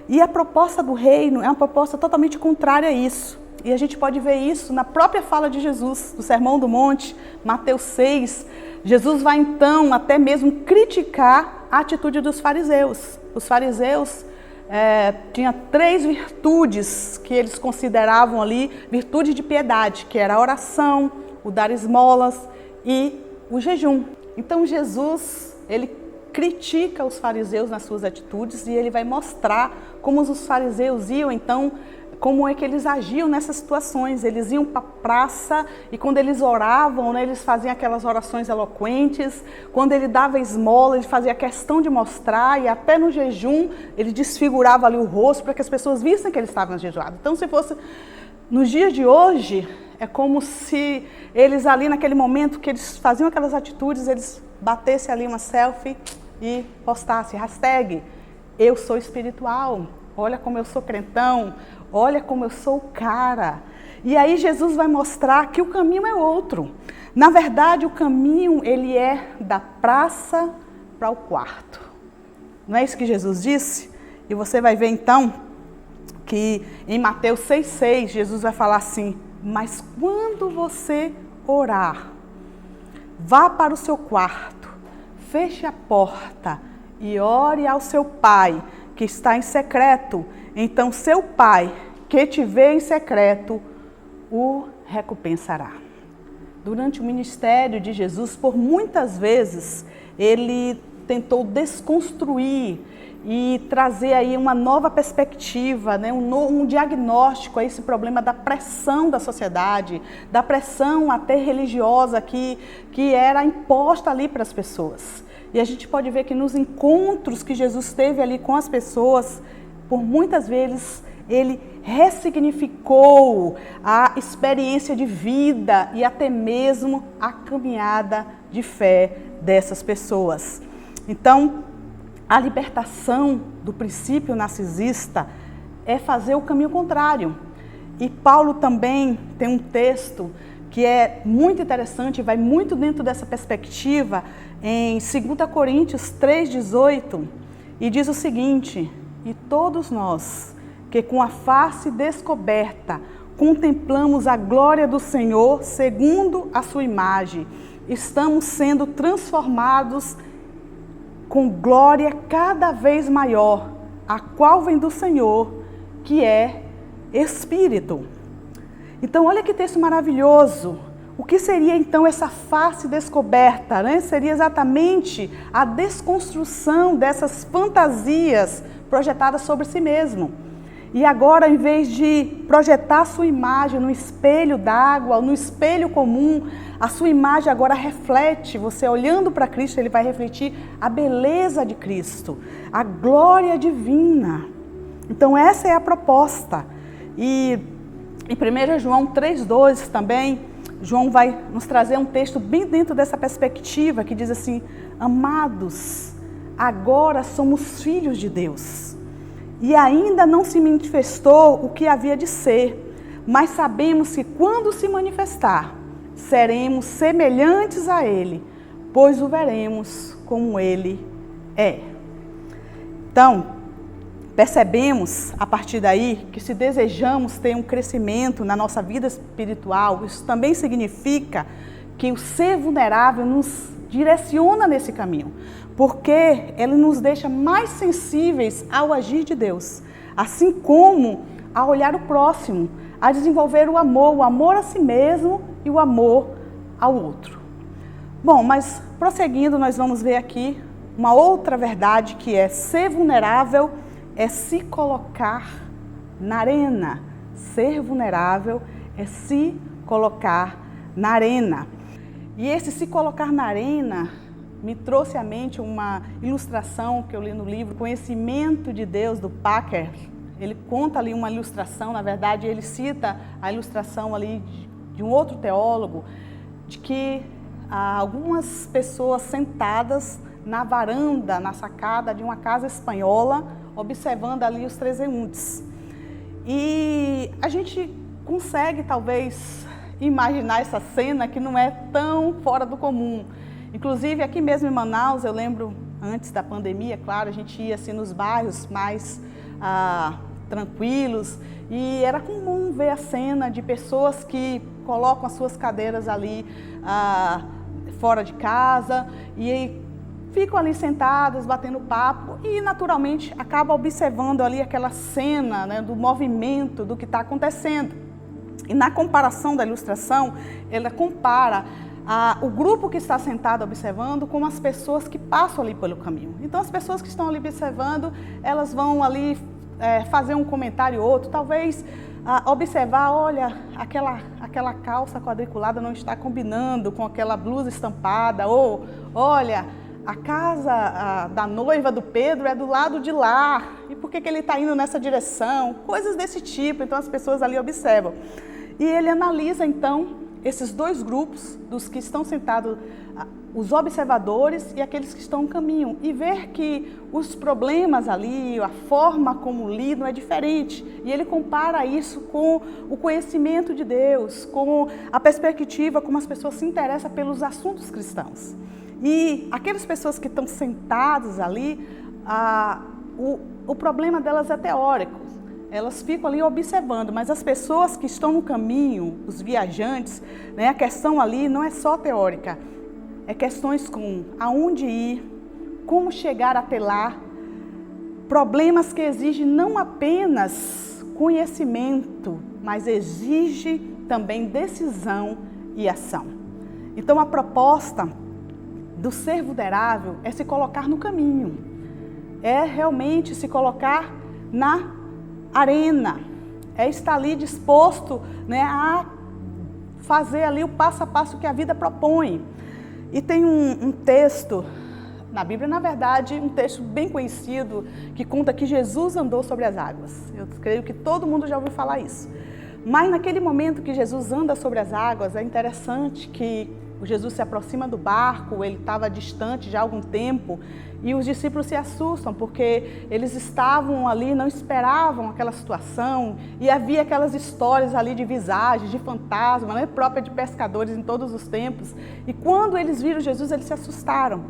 E a proposta do reino é uma proposta totalmente contrária a isso. E a gente pode ver isso na própria fala de Jesus, do Sermão do Monte, Mateus 6. Jesus vai então até mesmo criticar a atitude dos fariseus. Os fariseus tinham 3 virtudes que eles consideravam ali virtude de piedade, que era a oração, o dar esmolas e o jejum. Então Jesus, ele critica os fariseus nas suas atitudes e ele vai mostrar como os fariseus iam, então, como é que eles agiam nessas situações. Eles iam para a praça e quando eles oravam, né, eles faziam aquelas orações eloquentes. Quando ele dava esmola, ele fazia questão de mostrar, e até no jejum ele desfigurava ali o rosto para que as pessoas vissem que ele estava jejuado. Então, se fosse nos dias de hoje, é como se eles ali naquele momento que eles faziam aquelas atitudes, eles batessem ali uma selfie e postassem, hashtag, eu sou espiritual, olha como eu sou crentão, olha como eu sou o cara. E aí Jesus vai mostrar que o caminho é outro. Na verdade, o caminho, ele é da praça para o quarto. Não é isso que Jesus disse? E você vai ver então que em Mateus 6,6, Jesus vai falar assim, mas quando você orar, vá para o seu quarto, feche a porta e ore ao seu pai, que está em secreto. Então seu pai, que te vê em secreto, o recompensará. Durante o ministério de Jesus, por muitas vezes, ele tentou desconstruir e trazer aí uma nova perspectiva, né? um diagnóstico a esse problema da pressão da sociedade, da pressão até religiosa que era imposta ali para as pessoas. E a gente pode ver que nos encontros que Jesus teve ali com as pessoas, por muitas vezes ele ressignificou a experiência de vida e até mesmo a caminhada de fé dessas pessoas. Então, a libertação do princípio narcisista é fazer o caminho contrário. E Paulo também tem um texto que é muito interessante, vai muito dentro dessa perspectiva, em 2 Coríntios 3,18, e diz o seguinte, e todos nós, que com a face descoberta, contemplamos a glória do Senhor, segundo a sua imagem, estamos sendo transformados com glória cada vez maior, a qual vem do Senhor, que é Espírito. Então, olha que texto maravilhoso. O que seria então essa face descoberta, né? Seria exatamente a desconstrução dessas fantasias projetadas sobre si mesmo. E agora, em vez de projetar a sua imagem no espelho d'água, no espelho comum, a sua imagem agora reflete, você olhando para Cristo, ele vai refletir a beleza de Cristo, a glória divina. Então essa é a proposta. E em 1 João 3,2 também, João vai nos trazer um texto bem dentro dessa perspectiva, que diz assim, amados, agora somos filhos de Deus. E ainda não se manifestou o que havia de ser, mas sabemos que quando se manifestar, seremos semelhantes a Ele, pois o veremos como Ele é. Então, percebemos a partir daí que se desejamos ter um crescimento na nossa vida espiritual, isso também significa que o ser vulnerável nos direciona nesse caminho, porque ele nos deixa mais sensíveis ao agir de Deus, assim como a olhar o próximo, a desenvolver o amor a si mesmo e o amor ao outro. Bom, mas prosseguindo, nós vamos ver aqui uma outra verdade que é ser vulnerável é se colocar na arena. Ser vulnerável é se colocar na arena. E esse se colocar na arena me trouxe à mente uma ilustração que eu li no livro Conhecimento de Deus, do Packer. Ele conta ali uma ilustração, na verdade ele cita a ilustração ali de um outro teólogo, de que há algumas pessoas sentadas na varanda, na sacada de uma casa espanhola, observando ali os transeuntes. E a gente consegue talvez imaginar essa cena que não é tão fora do comum. Inclusive aqui mesmo em Manaus, eu lembro antes da pandemia, claro, a gente ia assim nos bairros mais tranquilos e era comum ver a cena de pessoas que colocam as suas cadeiras ali fora de casa e ficam ali sentadas, batendo papo e naturalmente acabam observando ali aquela cena, né, do movimento, do que está acontecendo. E na comparação da ilustração, ela compara o grupo que está sentado observando com as pessoas que passam ali pelo caminho. Então as pessoas que estão ali observando, elas vão ali fazer um comentário ou outro, talvez observar, olha, aquela calça quadriculada não está combinando com aquela blusa estampada, ou olha, a casa da noiva do Pedro é do lado de lá, e por que ele está indo nessa direção? Coisas desse tipo, então as pessoas ali observam. E ele analisa então esses dois grupos, dos que estão sentados, os observadores e aqueles que estão no caminho, e ver que os problemas ali, a forma como lidam é diferente. E ele compara isso com o conhecimento de Deus, com a perspectiva como as pessoas se interessam pelos assuntos cristãos. E aquelas pessoas que estão sentadas ali, o problema delas é teórico. Elas ficam ali observando, mas as pessoas que estão no caminho, os viajantes, né, a questão ali não é só teórica, é questões como aonde ir, como chegar até lá, problemas que exigem não apenas conhecimento, mas exige também decisão e ação. Então a proposta do ser vulnerável é se colocar no caminho, é realmente se colocar na arena, é estar ali disposto, né, a fazer ali o passo a passo que a vida propõe. E tem um texto na Bíblia, na verdade, um texto bem conhecido, que conta que Jesus andou sobre as águas. Eu creio que todo mundo já ouviu falar isso. Mas naquele momento que Jesus anda sobre as águas, é interessante que o Jesus se aproxima do barco, ele estava distante já há algum tempo, e os discípulos se assustam, porque eles estavam ali, não esperavam aquela situação, e havia aquelas histórias ali de visagens, de fantasma, né, própria de pescadores em todos os tempos. E quando eles viram Jesus, eles se assustaram.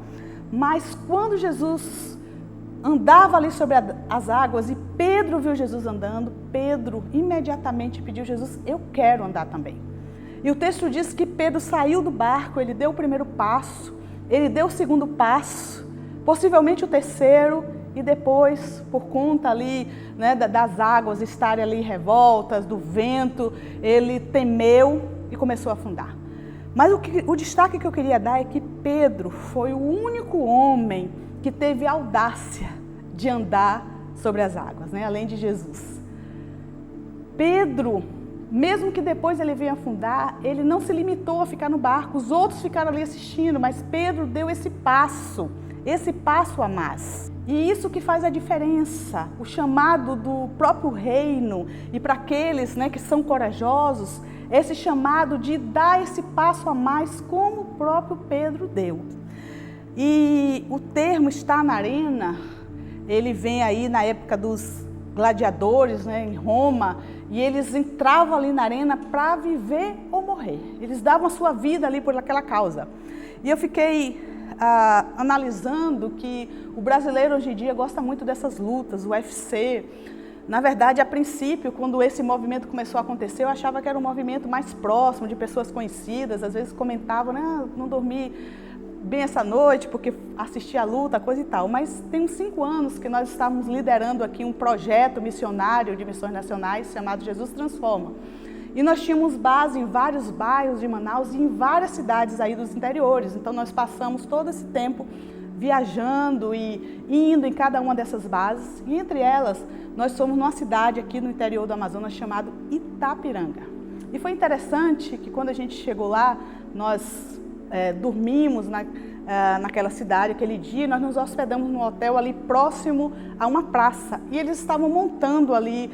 Mas quando Jesus andava ali sobre as águas e Pedro viu Jesus andando, Pedro imediatamente pediu a Jesus, eu quero andar também. E o texto diz que Pedro saiu do barco, ele deu o primeiro passo, ele deu o segundo passo, possivelmente o terceiro, e depois, por conta ali, né, das águas estarem ali revoltas, do vento, ele temeu e começou a afundar. Mas o destaque que eu queria dar é que Pedro foi o único homem que teve a audácia de andar sobre as águas, né, além de Jesus. Pedro, mesmo que depois ele venha afundar, ele não se limitou a ficar no barco, os outros ficaram ali assistindo, mas Pedro deu esse passo a mais. E isso que faz a diferença, o chamado do próprio reino, e para aqueles, né, que são corajosos, esse chamado de dar esse passo a mais, como o próprio Pedro deu. E o termo estar na arena, ele vem aí na época dos gladiadores, né, em Roma, e eles entravam ali na arena para viver ou morrer. Eles davam a sua vida ali por aquela causa. E eu fiquei analisando que o brasileiro hoje em dia gosta muito dessas lutas, o UFC. Na verdade, a princípio, quando esse movimento começou a acontecer, eu achava que era um movimento mais próximo, de pessoas conhecidas. Às vezes comentavam, né, não dormi bem essa noite porque assisti a luta, coisa e tal. Mas tem uns 5 anos que nós estamos liderando aqui um projeto missionário de missões nacionais chamado Jesus Transforma. E nós tínhamos base em vários bairros de Manaus e em várias cidades aí dos interiores. Então nós passamos todo esse tempo viajando e indo em cada uma dessas bases. E entre elas, nós somos numa cidade aqui no interior do Amazonas chamada Itapiranga. E foi interessante que quando a gente chegou lá, nós dormimos naquela cidade, aquele dia, nós nos hospedamos num hotel ali próximo a uma praça. E eles estavam montando ali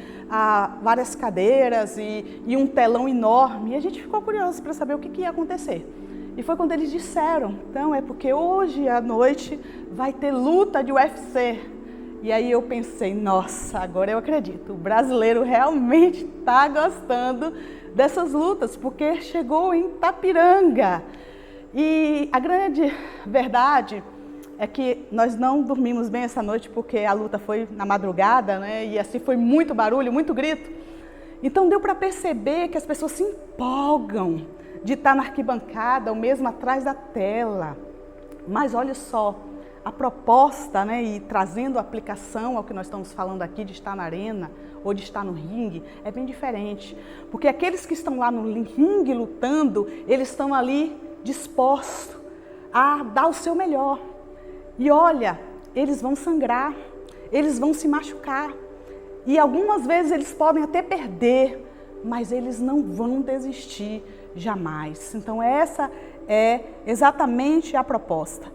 várias cadeiras e um telão enorme. E a gente ficou curioso para saber o que ia acontecer. E foi quando eles disseram, então é porque hoje à noite vai ter luta de UFC. E aí eu pensei, nossa, agora eu acredito, o brasileiro realmente está gostando dessas lutas, porque chegou em Itapiranga. E a grande verdade é que nós não dormimos bem essa noite porque a luta foi na madrugada, né? E assim foi muito barulho, muito grito. Então deu para perceber que as pessoas se empolgam de estar na arquibancada ou mesmo atrás da tela. Mas olha só, a proposta, né, e trazendo a aplicação ao que nós estamos falando aqui de estar na arena ou de estar no ringue, é bem diferente. Porque aqueles que estão lá no ringue lutando, eles estão ali dispostos a dar o seu melhor. E olha, eles vão sangrar, eles vão se machucar. E algumas vezes eles podem até perder, mas eles não vão desistir jamais. Então essa é exatamente a proposta.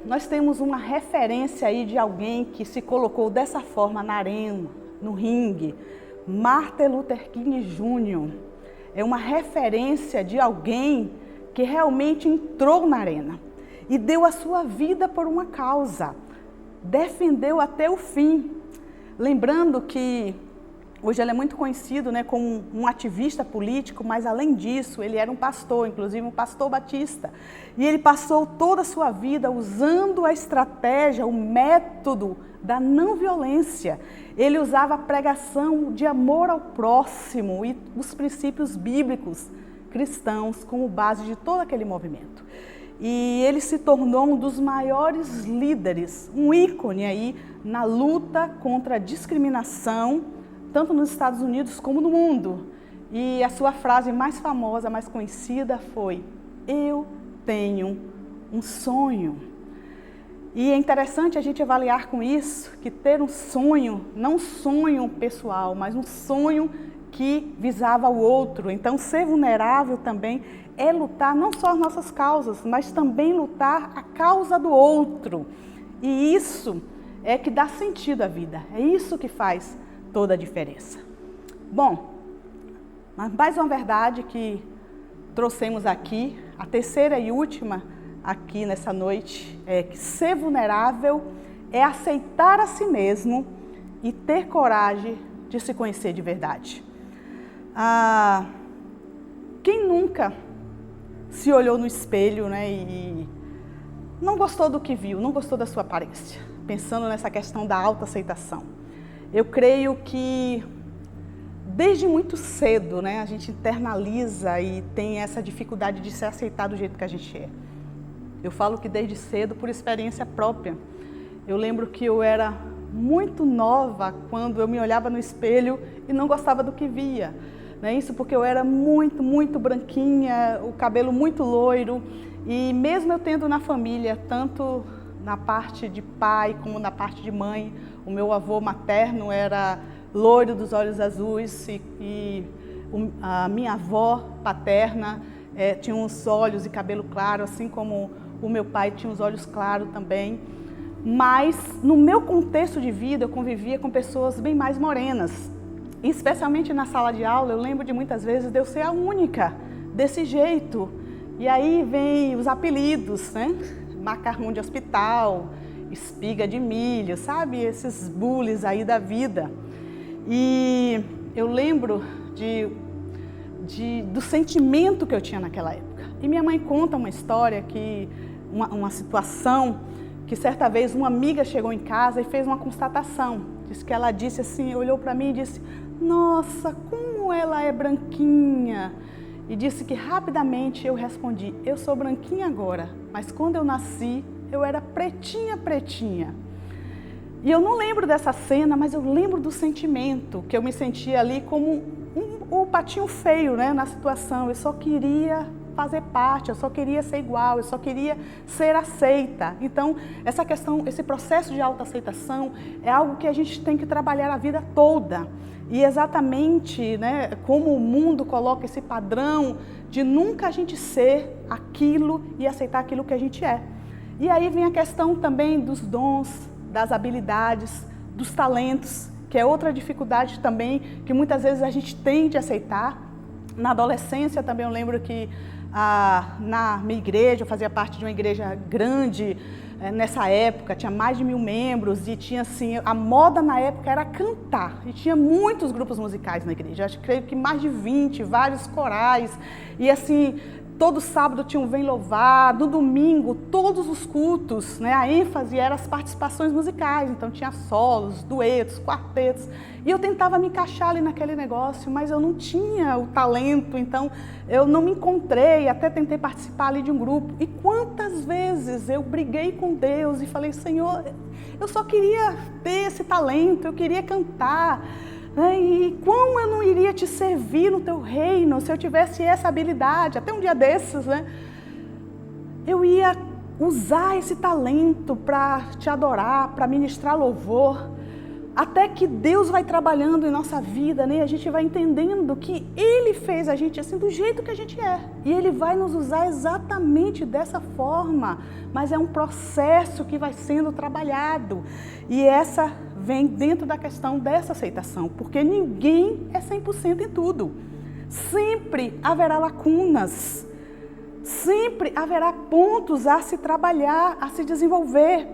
Nós temos uma referência aí de alguém que se colocou dessa forma na arena, no ringue. Martin Luther King Jr. é uma referência de alguém que realmente entrou na arena e deu a sua vida por uma causa, defendeu até o fim. Lembrando que hoje ele é muito conhecido, né, como um ativista político, mas além disso, ele era um pastor, inclusive um pastor batista. E ele passou toda a sua vida usando a estratégia, o método da não violência. Ele usava a pregação de amor ao próximo e os princípios bíblicos cristãos como base de todo aquele movimento. E ele se tornou um dos maiores líderes, um ícone aí na luta contra a discriminação, tanto nos Estados Unidos como no mundo. E a sua frase mais famosa, mais conhecida foi: "Eu tenho um sonho". E é interessante a gente avaliar com isso, que ter um sonho, não um sonho pessoal, mas um sonho que visava o outro. Então, ser vulnerável também é lutar não só as nossas causas, mas também lutar a causa do outro. E isso é que dá sentido à vida, é isso que faz toda a diferença. Bom, mas mais uma verdade que trouxemos aqui, a terceira e última aqui nessa noite, é que ser vulnerável é aceitar a si mesmo e ter coragem de se conhecer de verdade. Quem nunca se olhou no espelho, né, e não gostou do que viu, não gostou da sua aparência, pensando nessa questão da autoaceitação? Eu creio que desde muito cedo, né, a gente internaliza e tem essa dificuldade de se aceitar do jeito que a gente é. Eu falo que desde cedo, por experiência própria. Eu lembro que eu era muito nova quando eu me olhava no espelho e não gostava do que via. Isso porque eu era muito, muito branquinha, o cabelo muito loiro. E mesmo eu tendo na família, tanto na parte de pai como na parte de mãe, o meu avô materno era loiro dos olhos azuis e a minha avó paterna tinha uns olhos e cabelo claro, assim como o meu pai tinha os olhos claros também. Mas no meu contexto de vida eu convivia com pessoas bem mais morenas. E especialmente na sala de aula, eu lembro de muitas vezes de eu ser a única desse jeito. E aí vem os apelidos, né? Macarrão de hospital, espiga de milho, sabe? Esses bullies aí da vida. E eu lembro do sentimento que eu tinha naquela época. E minha mãe conta uma história, uma situação, que certa vez uma amiga chegou em casa e fez uma constatação. Diz que ela disse assim, olhou para mim e disse: "Nossa, como ela é branquinha". E disse que rapidamente eu respondi: "Eu sou branquinha agora, mas quando eu nasci, eu era pretinha, pretinha". E eu não lembro dessa cena, mas eu lembro do sentimento, que eu me sentia ali como o patinho feio, né, na situação. Eu só queria fazer parte, eu só queria ser igual, eu só queria ser aceita. Então, essa questão, esse processo de autoaceitação é algo que a gente tem que trabalhar a vida toda. E exatamente, né, como o mundo coloca esse padrão de nunca a gente ser aquilo e aceitar aquilo que a gente é. E aí vem a questão também dos dons, das habilidades, dos talentos, que é outra dificuldade também que muitas vezes a gente tende a aceitar. Na adolescência também eu lembro que na minha igreja, eu fazia parte de uma igreja grande, nessa época tinha mais de 1000 membros e tinha assim, a moda na época era cantar e tinha muitos grupos musicais na igreja, acho que creio que mais de 20, vários corais e assim, todo sábado tinha um Vem Louvar, no domingo, todos os cultos, né, a ênfase era as participações musicais, então tinha solos, duetos, quartetos, e eu tentava me encaixar ali naquele negócio, mas eu não tinha o talento, então eu não me encontrei, até tentei participar ali de um grupo, e quantas vezes eu briguei com Deus e falei, Senhor, eu só queria ter esse talento, eu queria cantar, e como eu não iria te servir no teu reino se eu tivesse essa habilidade? Até um dia desses, né? Eu ia usar esse talento para te adorar, para ministrar louvor, até que Deus vai trabalhando em nossa vida, né? A gente vai entendendo que Ele fez a gente assim do jeito que a gente é. E Ele vai nos usar exatamente dessa forma, mas é um processo que vai sendo trabalhado. E essa vem dentro da questão dessa aceitação, porque ninguém é 100% em tudo. Sempre haverá lacunas, sempre haverá pontos a se trabalhar, a se desenvolver.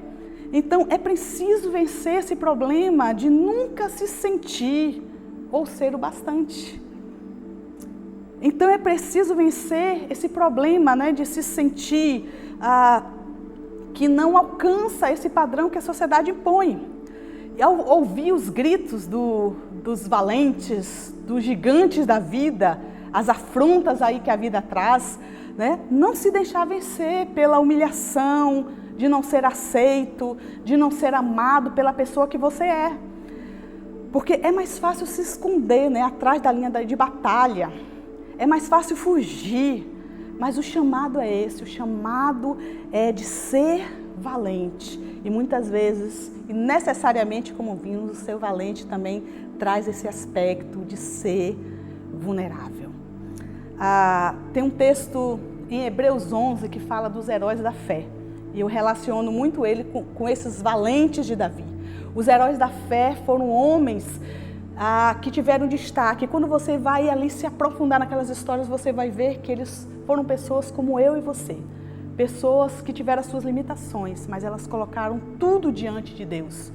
Então, é preciso vencer esse problema de nunca se sentir ou ser o bastante. Então, é preciso vencer esse problema, né, de se sentir que não alcança esse padrão que a sociedade impõe. E ao ouvir os gritos dos valentes, dos gigantes da vida, as afrontas aí que a vida traz, né? Não se deixar vencer pela humilhação, de não ser aceito, de não ser amado pela pessoa que você é. Porque é mais fácil se esconder, né, atrás da linha de batalha, é mais fácil fugir, mas o chamado é esse, o chamado é de ser valente. E muitas vezes, e necessariamente como vimos, o ser valente também traz esse aspecto de ser vulnerável. Tem um texto em Hebreus 11 que fala dos heróis da fé. E eu relaciono muito ele com esses valentes de Davi. Os heróis da fé foram homens que tiveram destaque. Quando você vai ali se aprofundar naquelas histórias, você vai ver que eles foram pessoas como eu e você. Pessoas que tiveram as suas limitações, mas elas colocaram tudo diante de Deus.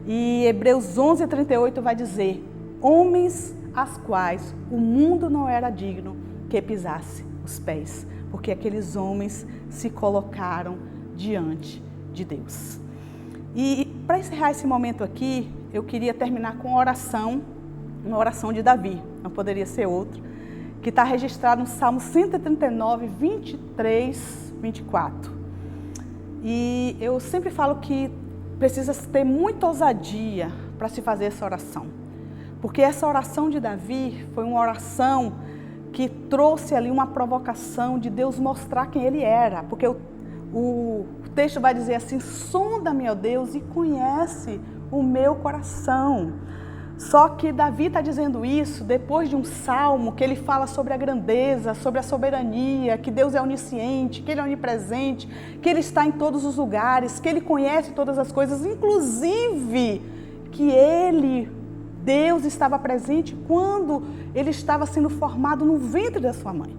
E Hebreus 11:38 vai dizer, homens as quais o mundo não era digno que pisasse os pés, porque aqueles homens se colocaram diante de Deus. E para encerrar esse momento aqui, eu queria terminar com uma oração de Davi, não poderia ser outra, que está registrado no Salmo 139, 23, 24. E eu sempre falo que precisa ter muita ousadia para se fazer essa oração, porque essa oração de Davi foi uma oração que trouxe ali uma provocação de Deus mostrar quem Ele era, porque o texto vai dizer assim, sonda-me, ó Deus, e conhece o meu coração. Só que Davi está dizendo isso depois de um salmo que ele fala sobre a grandeza, sobre a soberania, que Deus é onisciente, que Ele é onipresente, que Ele está em todos os lugares, que Ele conhece todas as coisas, inclusive que Deus estava presente quando ele estava sendo formado no ventre da sua mãe.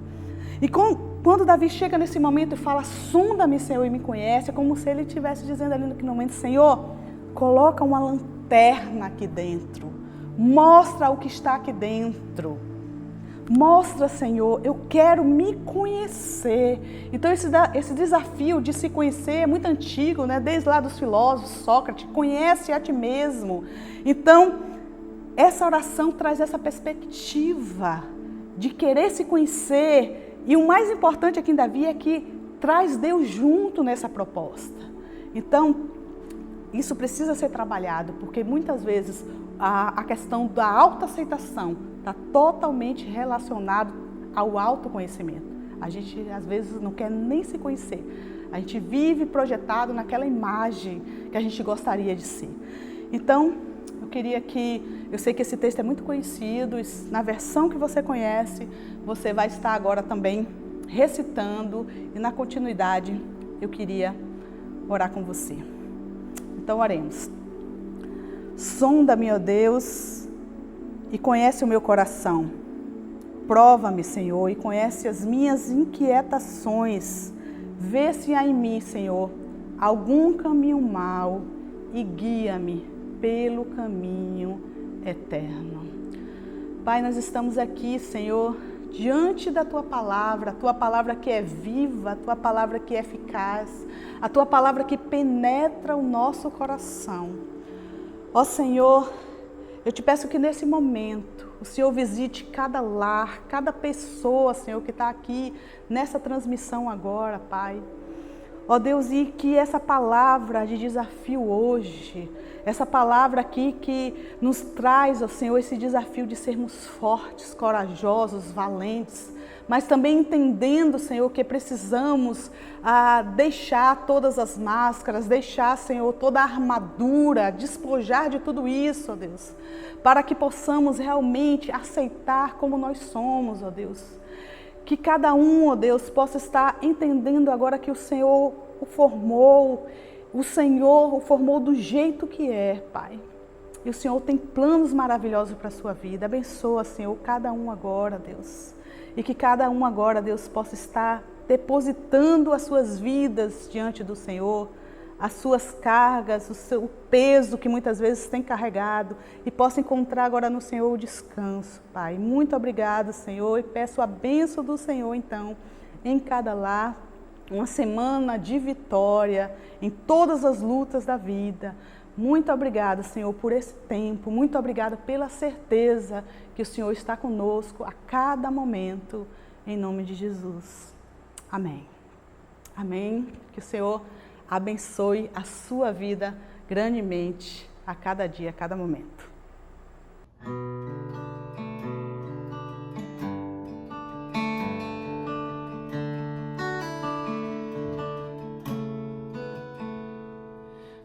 E quando Davi chega nesse momento e fala, sonda-me, Senhor, e me conhece, é como se ele estivesse dizendo ali no momento, Senhor, coloca uma lanterna aqui dentro, mostra o que está aqui dentro. Mostra, Senhor, eu quero me conhecer. Então esse desafio de se conhecer é muito antigo, né? Desde lá dos filósofos, Sócrates, conhece a ti mesmo. Então, essa oração traz essa perspectiva de querer se conhecer. E o mais importante aqui em Davi é que traz Deus junto nessa proposta. Então, isso precisa ser trabalhado, porque muitas vezes a questão da autoaceitação está totalmente relacionado ao autoconhecimento. A gente às vezes não quer nem se conhecer. A gente vive projetado naquela imagem que a gente gostaria de ser. Então, eu sei que esse texto é muito conhecido, na versão que você conhece, você vai estar agora também recitando, e na continuidade eu queria orar com você. Então oremos. Sonda-me, ó Deus, e conhece o meu coração. Prova-me, Senhor, e conhece as minhas inquietações. Vê se há em mim, Senhor, algum caminho mau e guia-me pelo caminho eterno. Pai, nós estamos aqui, Senhor, diante da Tua palavra, a Tua palavra que é viva, a Tua palavra que é eficaz, a Tua palavra que penetra o nosso coração. Ó Senhor, eu te peço que nesse momento o Senhor visite cada lar, cada pessoa, Senhor, que está aqui nessa transmissão agora, Pai. Ó Deus, e que essa palavra de desafio hoje, essa palavra aqui que nos traz, ó Senhor, esse desafio de sermos fortes, corajosos, valentes, mas também entendendo, Senhor, que precisamos deixar todas as máscaras, deixar, Senhor, toda a armadura, despojar de tudo isso, ó Deus, para que possamos realmente aceitar como nós somos, ó Deus. Que cada um, ó Deus, possa estar entendendo agora que o Senhor o formou, o Senhor o formou do jeito que é, Pai. E o Senhor tem planos maravilhosos para a sua vida. Abençoa, Senhor, cada um agora, Deus. E que cada um agora, Deus, possa estar depositando as suas vidas diante do Senhor, as suas cargas, o peso que muitas vezes tem carregado, e possa encontrar agora no Senhor o descanso, Pai. Muito obrigado, Senhor, e peço a bênção do Senhor, então, em cada lar, uma semana de vitória em todas as lutas da vida. Muito obrigada, Senhor, por esse tempo. Muito obrigada pela certeza que o Senhor está conosco a cada momento, em nome de Jesus. Amém. Amém. Que o Senhor abençoe a sua vida grandemente a cada dia, a cada momento.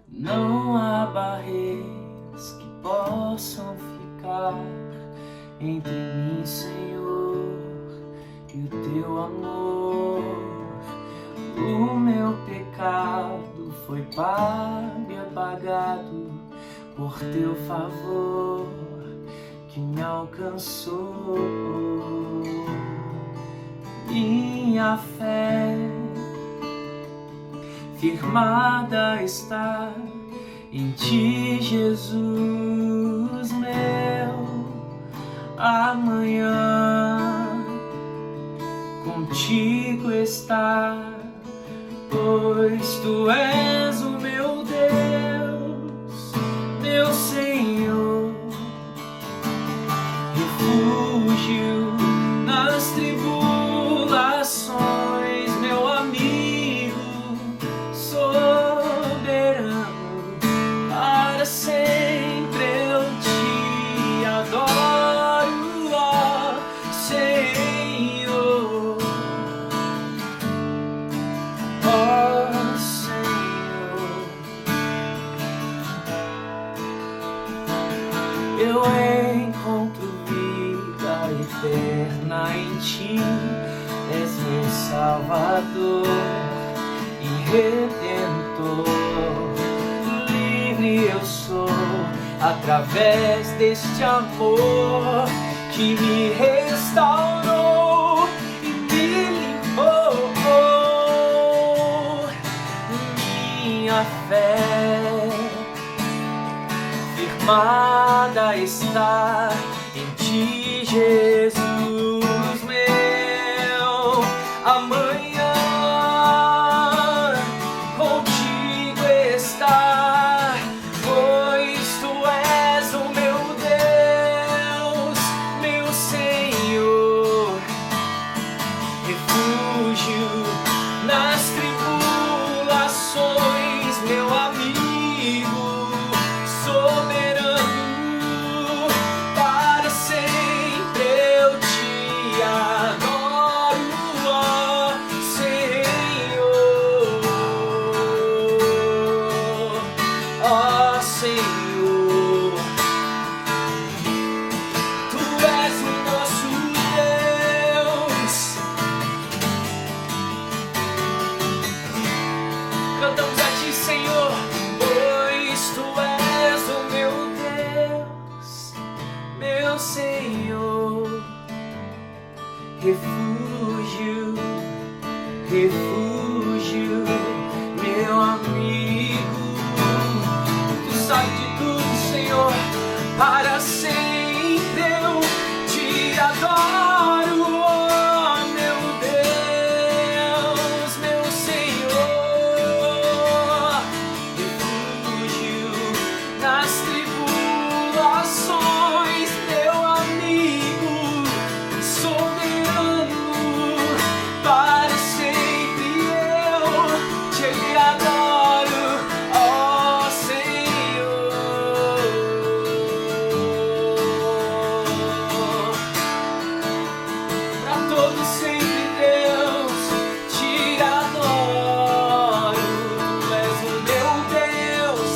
Não há barreiras que possam ficar entre mim, Senhor, e o Teu amor. O meu pecado foi pago e apagado por Teu favor que me alcançou. Minha fé firmada está em Ti, Jesus meu. Amanhã contigo está, pois Tu és o meu Deus, meu Senhor, refúgio nas tribulações, meu amigo soberano, para sempre eu Te adoro, ó Senhor, ó Senhor. Eu encontro vida eterna em Ti, és meu Salvador e Redentor. Livre eu sou através deste amor que me restaurou e me limpou. Minha fé firmada está em Ti, Jesus meu. Amanhã contigo está, pois Tu és o meu Deus, meu Senhor, refúgio nas tribulações, meu amigo meu Senhor, refúgio, refúgio, meu amigo. Tu sabe de tudo, Senhor, para sempre eu te adoro, oh meu Deus, meu Senhor, refúgio nas tribulações, meu amigo, soberano, para sempre eu te adoro, ó Senhor. Pra todo sempre, Deus, te adoro. Tu és o meu Deus.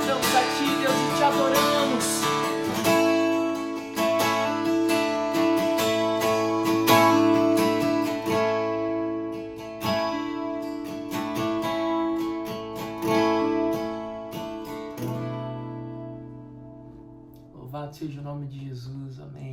Cantamos a ti, Deus, e te adoramos. Louvado seja o nome de Jesus, amém.